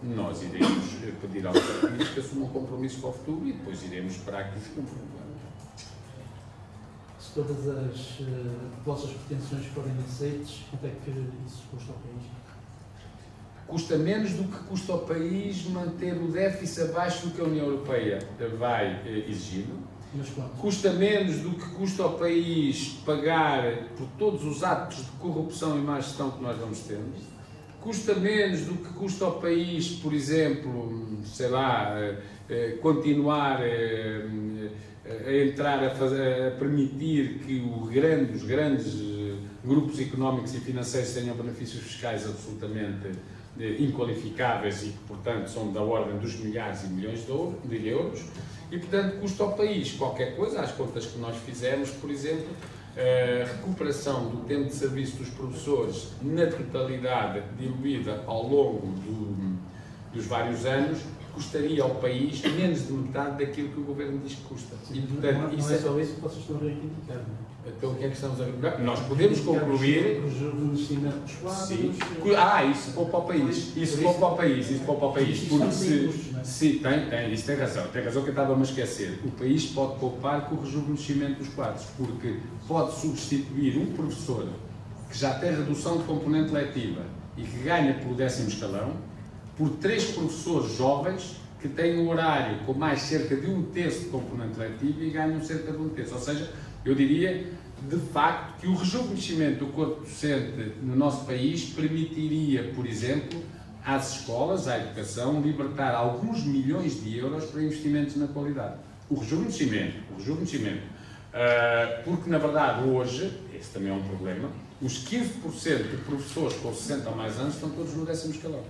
nós iremos pedir aos partidos que assumam compromissos para o futuro e depois iremos esperar que os cumpram. Se todas as vossas pretensões forem aceitas, quanto é que isso custa ao país? Custa menos do que custa ao país manter o déficit abaixo do que a União Europeia vai exigir. Custa menos do que custa ao país pagar por todos os atos de corrupção e má gestão que nós vamos tendo. Custa menos do que custa ao país, por exemplo, sei lá, continuar a entrar a permitir que os grandes grupos económicos e financeiros tenham benefícios fiscais absolutamente inqualificáveis e que, portanto, são da ordem dos milhares e milhões de euros e, portanto, custa ao país qualquer coisa, às contas que nós fizemos, por exemplo, a recuperação do tempo de serviço dos professores na totalidade diluída ao longo dos vários anos, custaria ao país menos de metade daquilo que o Governo diz que custa. Sim, e, portanto, não é só isso que vocês estão a reivindicar, não é? Então, o que é que estamos a reivindicar? Nós podemos concluir... O rejuvenescimento dos quadros... Sim. Isso poupa ao país. Isso poupa ao país. Porque se... Tem, isso tem razão. Tem razão que eu estava a me esquecer. O país pode poupar com o rejuvenescimento dos quadros, porque pode substituir um professor que já tem redução de componente letiva e que ganha pelo 10º escalão, por 3 professores jovens que têm um horário com mais cerca de 1/3 de componente letivo e ganham cerca de 1/3. Ou seja, eu diria, de facto, que o rejuvenescimento do corpo docente no nosso país permitiria, por exemplo, às escolas, à educação, libertar alguns milhões de euros para investimentos na qualidade. O rejuvenescimento. Porque, na verdade, hoje, esse também é um problema, os 15% de professores com 60 ou mais anos estão todos no 10º escalão.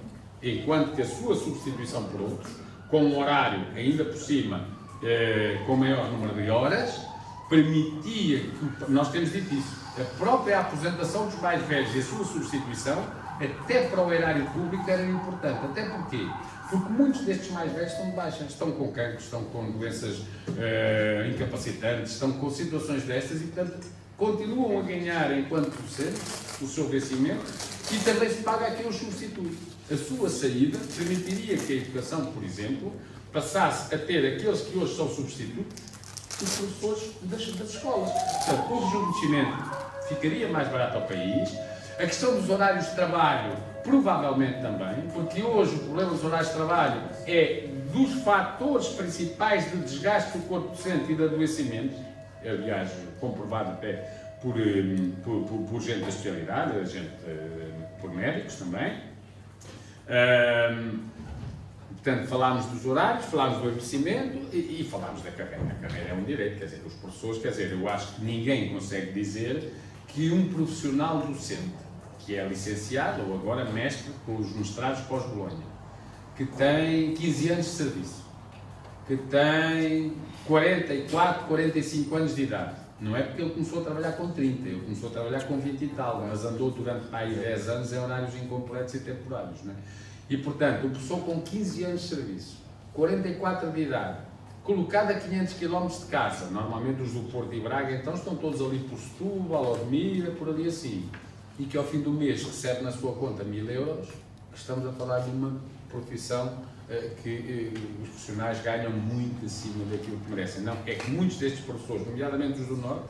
Enquanto que a sua substituição por outros, com um horário ainda por cima, com maior número de horas, permitia que, nós temos dito isso, a própria aposentação dos mais velhos e a sua substituição, até para o erário público, era importante. Até porquê? Porque muitos destes mais velhos estão de baixa, estão com cancros, estão com doenças incapacitantes, estão com situações destas e, portanto, continuam a ganhar enquanto docentes o seu vencimento e também se paga a quem os substitui. A sua saída permitiria que a educação, por exemplo, passasse a ter aqueles que hoje são substitutos, os professores das escolas. Portanto, o rejuvenescimento ficaria mais barato ao país. A questão dos horários de trabalho, provavelmente também, porque hoje o problema dos horários de trabalho é dos fatores principais de desgaste do corpo docente e de adoecimento, aliás, comprovado até por gente da especialidade, por médicos também. Portanto, falámos dos horários, falámos do envelhecimento e falámos da carreira. A carreira é um direito, quer dizer, os professores, quer dizer, eu acho que ninguém consegue dizer que um profissional docente, que é licenciado ou agora mestre com os mestrados pós-Bolonha, que tem 15 anos de serviço, que tem 44, 45 anos de idade, não é porque ele começou a trabalhar com 30, ele começou a trabalhar com 20 e tal, mas andou durante aí 10 anos em horários incompletos e temporários, não é? E, portanto, o professor com 15 anos de serviço, 44 de idade, colocado a 500 km de casa, normalmente os do Porto e Braga, então estão todos ali por Setúbal, Odmira, por ali assim, e que ao fim do mês recebe na sua conta 1000 euros, estamos a falar de uma profissão que os profissionais ganham muito acima daquilo que merecem. Não, é que muitos destes professores, nomeadamente os do Norte,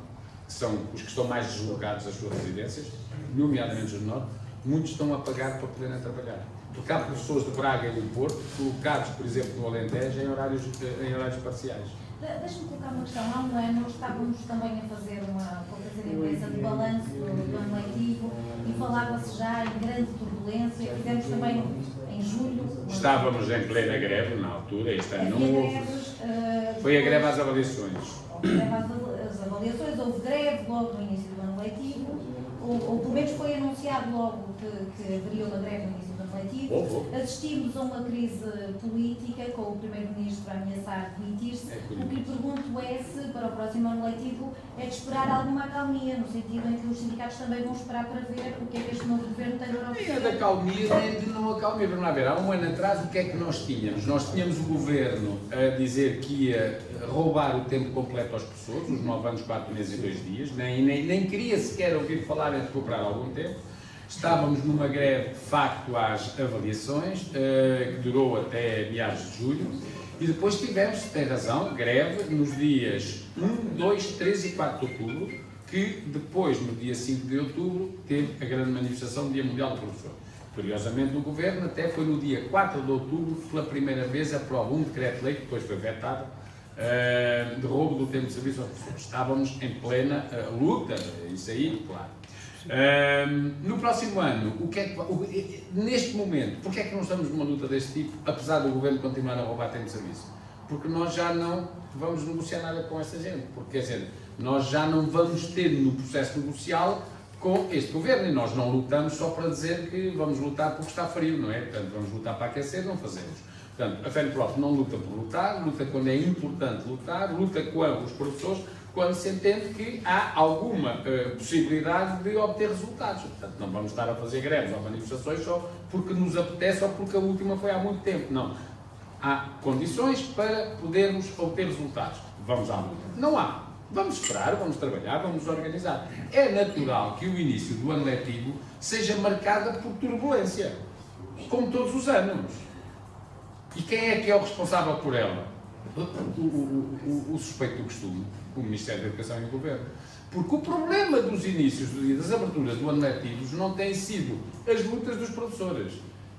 que são os que estão mais deslocados das suas residências, nomeadamente os do Norte, muitos estão a pagar para poderem trabalhar. Porque há professores de Braga e do Porto colocados, por exemplo, no Alentejo, em horários parciais. Deixa-me colocar uma questão. Há um ano estávamos também a fazer uma empresa de balanço do ano letivo e falava-se já em grande turbulência. Fizemos também em julho. Estávamos em plena greve na altura, este ano não houve. Foi a greve às avaliações. Houve greve às avaliações, houve greve logo no início do ano letivo, ou pelo menos foi anunciado logo que haveria uma greve no início do ano letivo. Assistimos a uma crise política com o Primeiro-Ministro a ameaçar demitir-se. O que lhe pergunto é se para o próximo ano letivo é de esperar alguma acalmia, no sentido em que os sindicatos também vão esperar para ver o que é que este novo governo tem para oferecer. Nem é de acalmia, nem de não acalmia. Vamos lá ver, há um ano atrás o que é que nós tínhamos? Nós tínhamos o governo a dizer que ia roubar o tempo completo aos professores, os 9 anos, 4 meses e 2 dias, nem queria sequer ouvir falar em recuperar algum tempo. Estávamos numa greve de facto às avaliações, que durou até meados de julho, e depois tivemos, tem razão, greve nos dias 1, 2, 3 e 4 de outubro, que depois, no dia 5 de outubro, teve a grande manifestação do Dia Mundial do Professor. Curiosamente, o Governo até foi no dia 4 de outubro, pela primeira vez, aprova um decreto-lei, que depois foi vetado, de roubo do tempo de serviço aos professores. Estávamos em plena luta, isso aí, claro. No próximo ano, neste momento, porque é que não estamos numa luta deste tipo, apesar do Governo continuar a roubar tempo de serviço? Porque nós já não vamos negociar nada com esta gente, porque, quer dizer, nós já não vamos ter no processo negocial com este Governo, e nós não lutamos só para dizer que vamos lutar porque está frio, não é? Portanto, vamos lutar para aquecer, não fazemos. Portanto, a FENPROF não luta por lutar, luta quando é importante lutar, luta com os professores, quando se entende que há alguma possibilidade de obter resultados. Portanto, não vamos estar a fazer greves ou manifestações só porque nos apetece ou porque a última foi há muito tempo. Não. Há condições para podermos obter resultados. Vamos à luta. Não há. Vamos esperar, vamos trabalhar, vamos nos organizar. É natural que o início do ano letivo seja marcado por turbulência, como todos os anos. E quem é que é o responsável por ela? O suspeito do costume, o Ministério da Educação e o Governo. Porque o problema dos inícios e das aberturas do ano letivos não tem sido as lutas dos professores,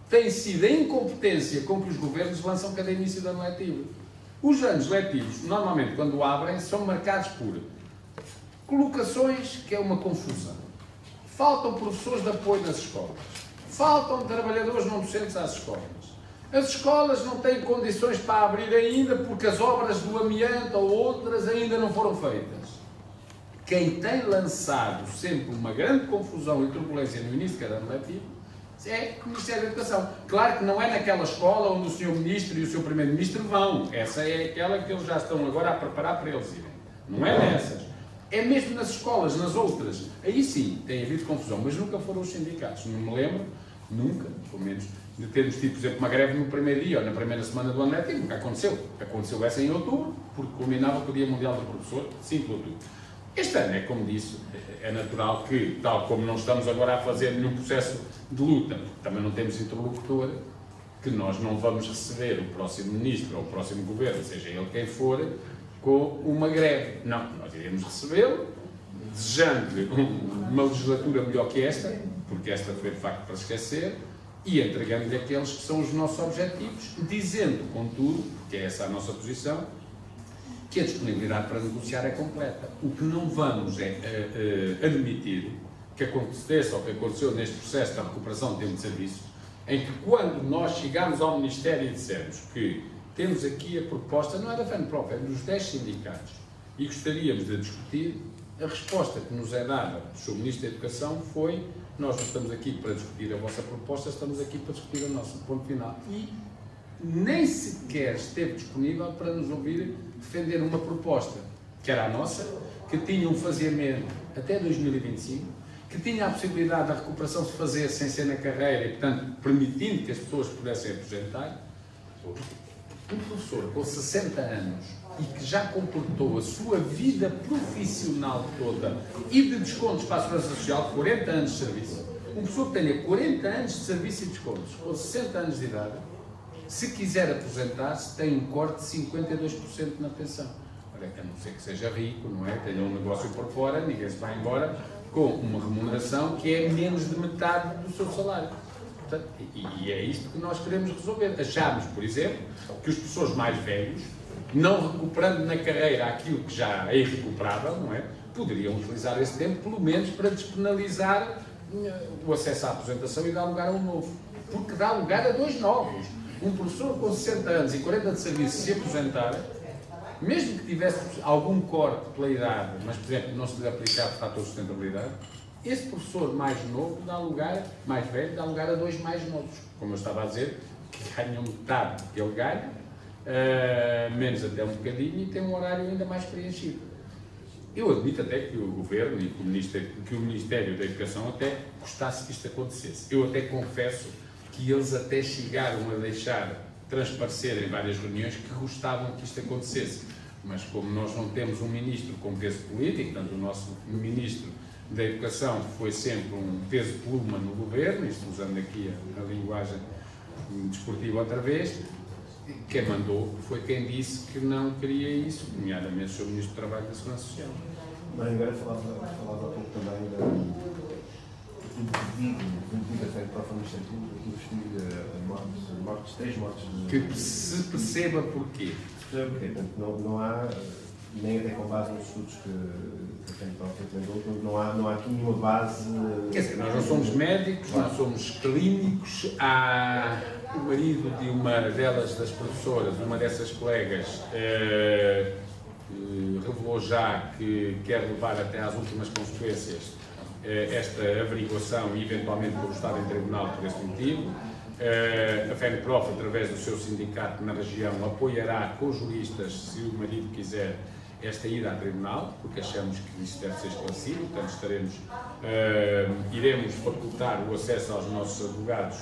tem sido a incompetência com que os governos lançam cada início do ano letivo. Os anos letivos, normalmente, quando abrem, são marcados por colocações, que é uma confusão. Faltam professores de apoio nas escolas. faltam trabalhadores não docentes às escolas. As escolas não têm condições para abrir ainda porque as obras do amianto ou outras ainda não foram feitas. Quem tem lançado sempre uma grande confusão e turbulência no início de cada ano letivo é o Ministério da Educação. Claro que não é naquela escola onde o Sr. Ministro e o Sr. Primeiro-Ministro vão. Essa é aquela que eles já estão agora a preparar para eles irem. Não é nessas. É mesmo nas escolas, nas outras. Aí sim tem havido confusão, mas nunca foram os sindicatos. Não me lembro, nunca, pelo menos, de termos tido, por exemplo, uma greve no primeiro dia ou na primeira semana do ano letivo. Nunca aconteceu. Aconteceu essa em outubro, porque culminava com o Dia Mundial do Professor, 5 de outubro. Este ano, como disse, é natural que, tal como não estamos agora a fazer nenhum processo de luta, porque também não temos interlocutor, que nós não vamos receber o próximo ministro ou o próximo governo, seja ele quem for, com uma greve. Não, nós iremos recebê-lo, desejando-lhe uma legislatura melhor que esta, porque esta foi de facto para esquecer, e entregando-lhe aqueles que são os nossos objetivos, dizendo, contudo, porque é essa a nossa posição, que a disponibilidade para negociar é completa. O que não vamos é admitir que aconteça ou que aconteceu neste processo da recuperação de tempo de serviço, em que quando nós chegámos ao Ministério e dissemos que temos aqui a proposta, não é da FENPROF, é dos 10 sindicatos, e gostaríamos de discutir, a resposta que nos é dada do Sr. Ministro da Educação foi: nós não estamos aqui para discutir a vossa proposta, estamos aqui para discutir a nossa, ponto final. E nem sequer esteve disponível para nos ouvir defender uma proposta, que era a nossa, que tinha um faziamento até 2025, que tinha a possibilidade da recuperação se fazer sem ser na carreira e, portanto, permitindo que as pessoas pudessem aposentar. Um professor com 60 anos e que já completou a sua vida profissional toda e de descontos para a Segurança Social, 40 anos de serviço, um professor que tenha 40 anos de serviço e descontos, com 60 anos de idade, se quiser aposentar-se, tem um corte de 52% na pensão. Ora, a não ser que seja rico, não é? Tenha um negócio por fora, ninguém se vai embora com uma remuneração que é menos de metade do seu salário. Portanto, e é isto que nós queremos resolver. Achamos, por exemplo, que os professores mais velhos, não recuperando na carreira aquilo que já é irrecuperável, não é? Poderiam utilizar esse tempo, pelo menos, para despenalizar o acesso à aposentação e dar lugar a um novo. Porque dá lugar a 2 novos. Um professor com 60 anos e 40 de serviço se aposentar, mesmo que tivesse algum corte pela idade, mas, por exemplo, não se lhe aplicar o fator de sustentabilidade, esse professor mais novo dá lugar, mais velho, dá lugar a 2 mais novos. Como eu estava a dizer, que ganham metade do que ele ganha, menos até um bocadinho, e tem um horário ainda mais preenchido. Eu admito até que o Governo e que o Ministério da Educação até gostasse que isto acontecesse. Eu até confesso que eles até chegaram a deixar transparecer em várias reuniões que gostavam que isto acontecesse. Mas como nós não temos um ministro com peso político, portanto o nosso ministro da Educação foi sempre um peso pluma no Governo, isto usando aqui a linguagem desportiva outra vez, quem mandou foi quem disse que não queria isso, nomeadamente o Sr. Ministro do Trabalho e da Segurança Social. Bem, agora falava há pouco também do pedido da FENPROF no Centro, investir mortes, 3 mortes. Que se perceba porquê. Portanto, não há, nem até com base nos estudos que a FENPROF implementou, não há aqui nenhuma base. Quer dizer, nós não somos médicos, nós somos clínicos. Há o marido de uma delas, das professoras, uma dessas colegas, revelou já que quer levar até às últimas consequências esta averiguação e eventualmente por estar em tribunal por esse motivo. A FENPROF, através do seu sindicato na região, apoiará com juristas, se o marido quiser, esta ida a tribunal, porque achamos que isso deve ser esclarecido, portanto iremos facultar o acesso aos nossos advogados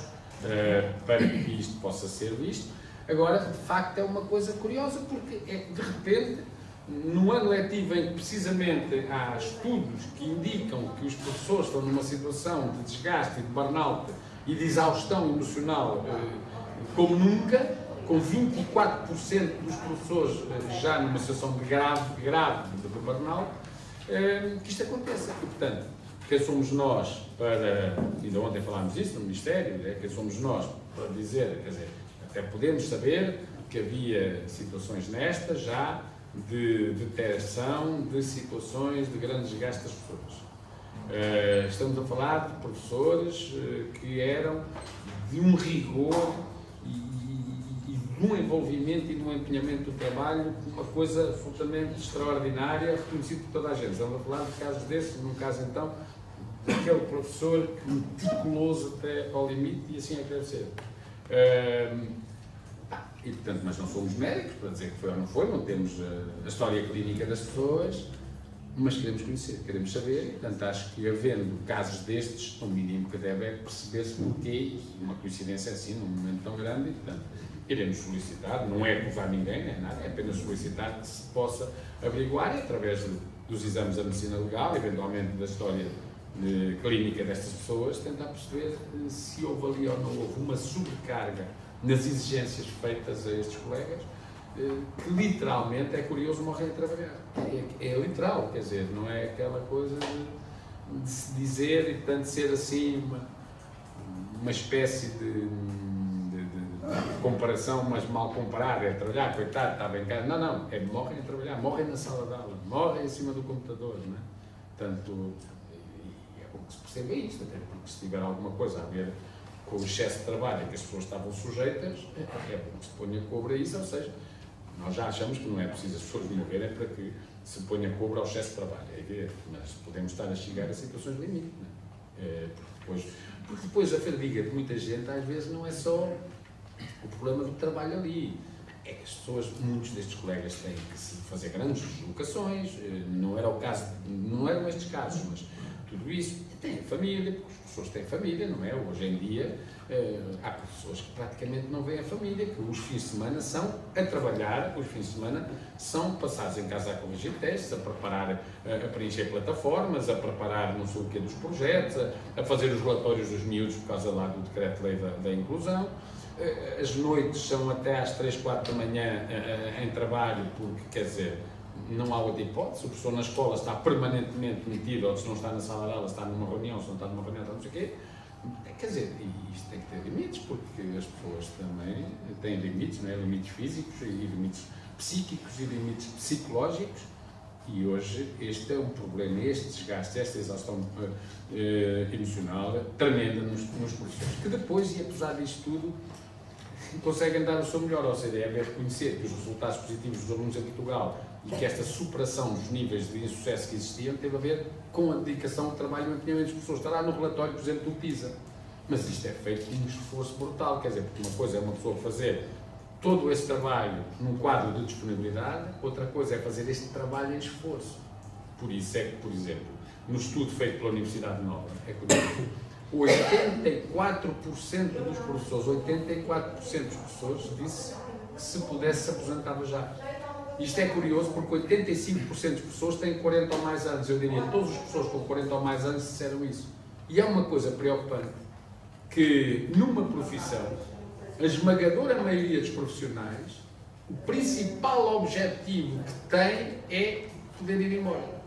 para que isto possa ser visto. Agora, de facto, é uma coisa curiosa, porque de repente, no ano letivo em que precisamente há estudos que indicam que os professores estão numa situação de desgaste e de burnout e de exaustão emocional como nunca, com 24% dos professores já numa situação de grave de burnout, que isto aconteça. E, portanto, quem somos nós para, ainda ontem falámos isso no Ministério, quem somos nós para dizer, quer dizer, até podemos saber que havia situações nestas já de detecção de situações de grande desgaste das pessoas. Estamos a falar de professores que eram de um rigor e de um envolvimento e de um empenhamento do trabalho, uma coisa absolutamente extraordinária, reconhecido por toda a gente. Estamos a falar de casos desses, num caso então, daquele professor meticuloso até ao limite, e assim é que deve ser. E portanto, mas não somos médicos para dizer que foi ou não foi, não temos a história clínica das pessoas, mas queremos conhecer, queremos saber, e portanto acho que havendo casos destes, o mínimo que deve é perceber-se porquê, uma coincidência assim, num momento tão grande, e portanto iremos solicitar, não é acusar ninguém, nem nada, é apenas solicitar que se possa averiguar, e através dos exames da medicina legal, eventualmente da história clínica destas pessoas, tentar perceber se houve ali ou não houve uma sobrecarga nas exigências feitas a estes colegas, que literalmente, é curioso, morrem a trabalhar. É literal, quer dizer, não é aquela coisa de se dizer e portanto ser assim uma espécie de comparação, mas mal comparada, é trabalhar, coitado, está bem cá. Não, morrem a trabalhar, morrem na sala de aula, morrem em cima do computador, não é? Portanto, é bom que se perceba isto, até porque se tiver alguma coisa a ver com o excesso de trabalho em que as pessoas estavam sujeitas, é bom que se ponha cobre a isso, ou seja, nós já achamos que não é preciso as pessoas morrerem para que se ponha cobre ao excesso de trabalho, é evidente, mas podemos estar a chegar a situações de limite, não é? Porque depois a fadiga de muita gente às vezes não é só o problema do trabalho ali, é que as pessoas, muitos destes colegas têm que se fazer grandes deslocações, não era o caso, não eram estes casos, mas tudo isso, têm família, porque as pessoas têm família, não é? Hoje em dia há pessoas que praticamente não veem a família, que os fins de semana são a trabalhar, os fins de semana são passados em casa a corrigir testes, a preparar, a preencher plataformas, a preparar não sei o quê dos projetos, a fazer os relatórios dos miúdos por causa lá do decreto-lei da inclusão. As noites são até às 3, 4 da manhã em trabalho, porque, quer dizer, não há outra hipótese. O professor na escola está permanentemente metido, ou se não está na sala de aula, está numa reunião, se não está numa reunião, está não sei o quê. Quer dizer, e isto tem que ter limites, porque as pessoas também têm limites, não é? Limites físicos, e limites psíquicos, e limites psicológicos. E hoje este é um problema, este desgaste, esta exaustão emocional tremenda nos professores, que depois, e apesar disto tudo, conseguem dar o seu melhor, ou seja, é reconhecer que os resultados positivos dos alunos em Portugal e que esta superação dos níveis de insucesso que existiam teve a ver com a dedicação ao trabalho e o empenhamento das pessoas. Estará no relatório, por exemplo, do PISA. Mas isto é feito com um esforço brutal, quer dizer, porque uma coisa é uma pessoa fazer todo esse trabalho num quadro de disponibilidade, outra coisa é fazer este trabalho em esforço. Por isso é que, por exemplo, no estudo feito pela Universidade Nova, é curioso, 84% dos professores, 84% dos professores disse que se pudesse se aposentava já. Isto é curioso porque 85% dos professores têm 40 ou mais anos. Eu diria que todos os professores com 40 ou mais anos disseram isso. E é uma coisa preocupante que numa profissão, a esmagadora maioria dos profissionais, o principal objetivo que tem é poder ir embora.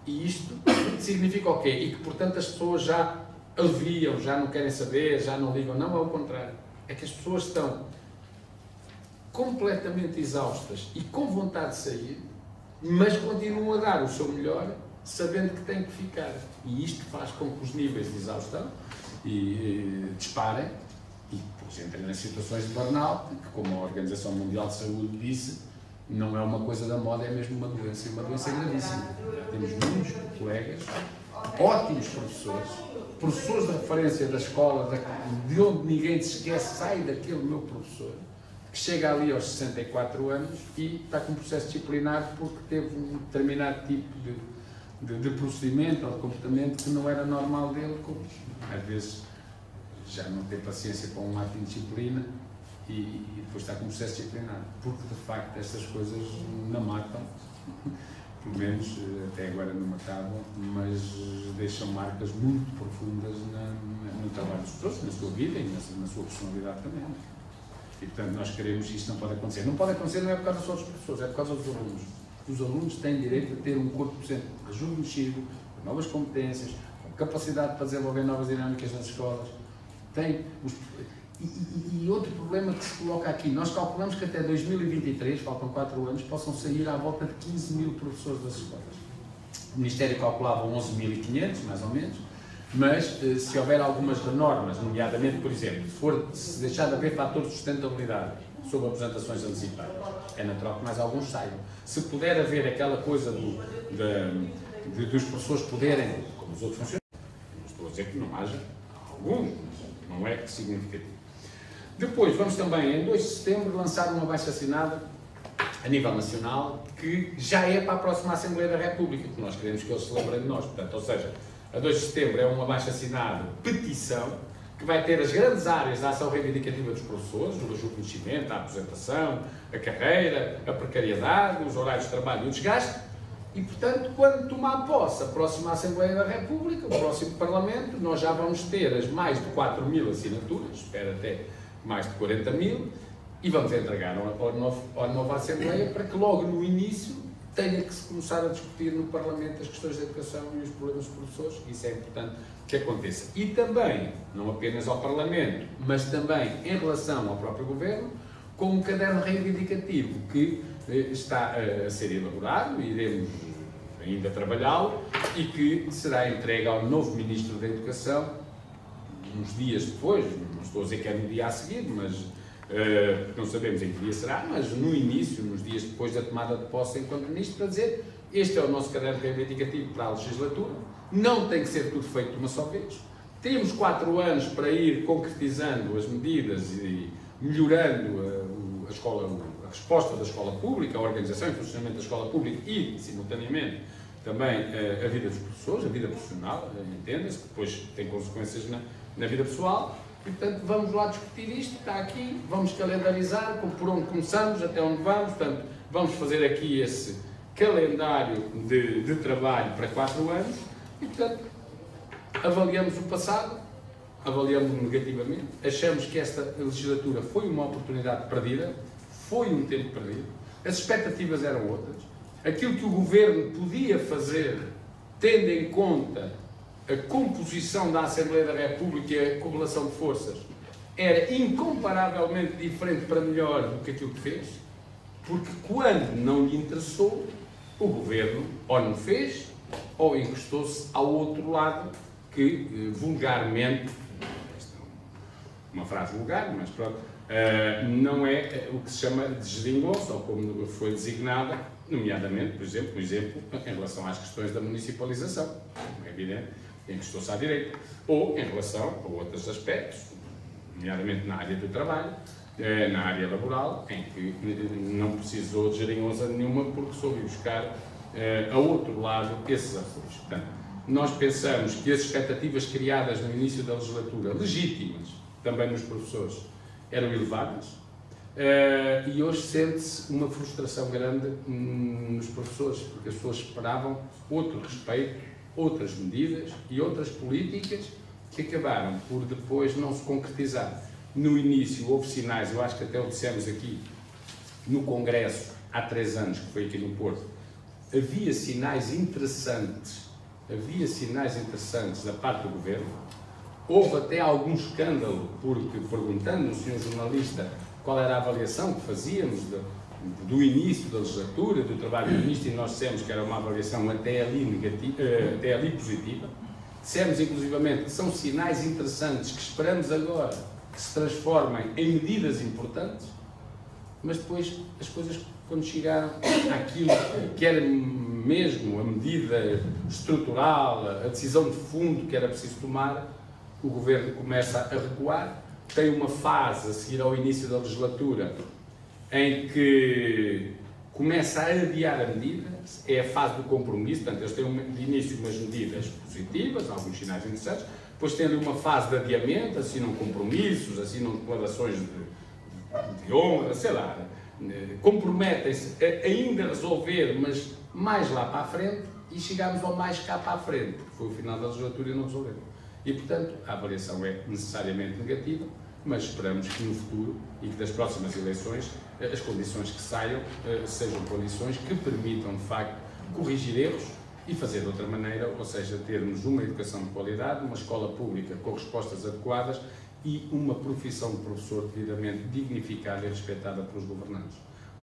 E isto significa o quê? E que, portanto, as pessoas já aliviam, já não querem saber, já não ligam. Não, é o contrário. É que as pessoas estão completamente exaustas e com vontade de sair, mas continuam a dar o seu melhor, sabendo que têm que ficar. E isto faz com que os níveis de exaustão disparem e depois entrem nas situações de burnout, que, como a Organização Mundial de Saúde disse, não é uma coisa da moda, é mesmo uma doença, e uma doença gravíssima. Temos muitos colegas, ótimos professores de referência da escola, de onde ninguém se esquece, sai daquele meu professor, que chega ali aos 64 anos e está com um processo disciplinar porque teve um determinado tipo de procedimento ou de comportamento que não era normal dele, como às vezes já não tem paciência com um ato de disciplina e depois está com um processo disciplinar, porque de facto estas coisas não matam, pelo menos até agora não matavam, mas deixam marcas muito profundas no trabalho das pessoas, na sua vida e na sua personalidade também. E, portanto, nós queremos que isto não pode acontecer. Não pode acontecer não é por causa só dos professores, é por causa dos alunos. Os alunos têm direito a ter um corpo sempre rejuvenescido, com novas competências, com capacidade para desenvolver novas dinâmicas nas escolas. E outro problema que se coloca aqui, nós calculamos que até 2023, faltam 4 anos, possam sair à volta de 15 mil professores das escolas. o Ministério calculava 11.500, mais ou menos, mas se houver algumas normas, nomeadamente, por exemplo, se deixar de haver fatores de sustentabilidade sobre apresentações antecipadas, é natural que mais alguns saiam. Se puder haver aquela coisa dos professores poderem, como os outros funcionários, não estou a dizer que não haja alguns, mas não é significativo. Depois, vamos também, em 2 de setembro, lançar uma abaixo-assinada a nível nacional, que já é para a próxima Assembleia da República, que nós queremos que eles se lembrem de nós. Portanto, ou seja, a 2 de setembro é uma abaixo-assinada petição, que vai ter as grandes áreas da ação reivindicativa dos professores, o reconhecimento, a aposentação, a carreira, a precariedade, os horários de trabalho e o desgaste. E, portanto, quando tomar posse a próxima Assembleia da República, o próximo Parlamento, nós já vamos ter as mais de 4.000 assinaturas, espero até mais de 40.000, e vamos entregar à nova Assembleia para que logo no início tenha que se começar a discutir no Parlamento as questões da educação e os problemas dos professores. Isso é importante que aconteça. E também, não apenas ao Parlamento, mas também em relação ao próprio Governo, com um caderno reivindicativo que está a ser elaborado, iremos ainda trabalhá-lo, e que será entregue ao novo Ministro da Educação uns dias depois, não estou a dizer que é no dia a seguir, mas não sabemos em que dia será, mas no início, nos dias depois da tomada de posse enquanto Ministro, para dizer: este é o nosso caderno reivindicativo para a legislatura, não tem que ser tudo feito de uma só vez, temos 4 anos para ir concretizando as medidas e melhorando a resposta da escola pública, a organização e funcionamento da escola pública e, simultaneamente, também a vida dos professores, a vida profissional, entenda-se, que depois tem consequências na vida pessoal. E, portanto, vamos lá discutir isto, está aqui, vamos calendarizar por onde começamos, até onde vamos. Portanto, vamos fazer aqui esse calendário de trabalho para 4 anos e, portanto, avaliamos o passado, avaliamos negativamente, achamos que esta legislatura foi uma oportunidade perdida, foi um tempo perdido, as expectativas eram outras, aquilo que o Governo podia fazer, tendo em conta a composição da Assembleia da República e a correlação de forças, era incomparavelmente diferente para melhor do que aquilo que fez, porque quando não lhe interessou, o Governo ou não fez, ou encostou-se ao outro lado, que vulgarmente, uma frase vulgar, mas pronto, não é o que se chama de geringonça, ou como foi designada, nomeadamente, por exemplo, em relação às questões da municipalização, é evidente, encostou-se à direita, ou em relação a outros aspectos, nomeadamente na área do trabalho, na área laboral, em que não precisou de geringonça nenhuma, porque soube buscar a outro lado esses apoios. Portanto, nós pensamos que as expectativas criadas no início da legislatura, legítimas, também nos professores, eram elevadas, e hoje sente-se uma frustração grande nos professores, porque as pessoas esperavam outro respeito, outras medidas e outras políticas que acabaram por depois não se concretizar. No início houve sinais, eu acho que até o dissemos aqui no Congresso há 3 anos, que foi aqui no Porto, havia sinais interessantes da parte do Governo. Houve até algum escândalo, porque perguntando ao senhor jornalista qual era a avaliação que fazíamos do início da legislatura, do trabalho do Ministro, e nós dissemos que era uma avaliação até ali positiva. Dissemos, inclusivamente, que são sinais interessantes que esperamos agora que se transformem em medidas importantes, mas depois as coisas, quando chegaram àquilo que era mesmo a medida estrutural, a decisão de fundo que era preciso tomar, o Governo começa a recuar, tem uma fase a seguir ao início da legislatura em que começa a adiar a medida, é a fase do compromisso, portanto eles têm de início umas medidas positivas, alguns sinais interessantes, depois têm ali uma fase de adiamento, assinam compromissos, assinam declarações de honra, sei lá, comprometem-se a ainda resolver, mas mais lá para a frente, e chegamos ao mais cá para a frente, porque foi o final da legislatura e não resolveram. E, portanto, a avaliação é necessariamente negativa, mas esperamos que no futuro e que das próximas eleições as condições que saiam sejam condições que permitam, de facto, corrigir erros e fazer de outra maneira, ou seja, termos uma educação de qualidade, uma escola pública com respostas adequadas e uma profissão de professor devidamente dignificada e respeitada pelos governantes.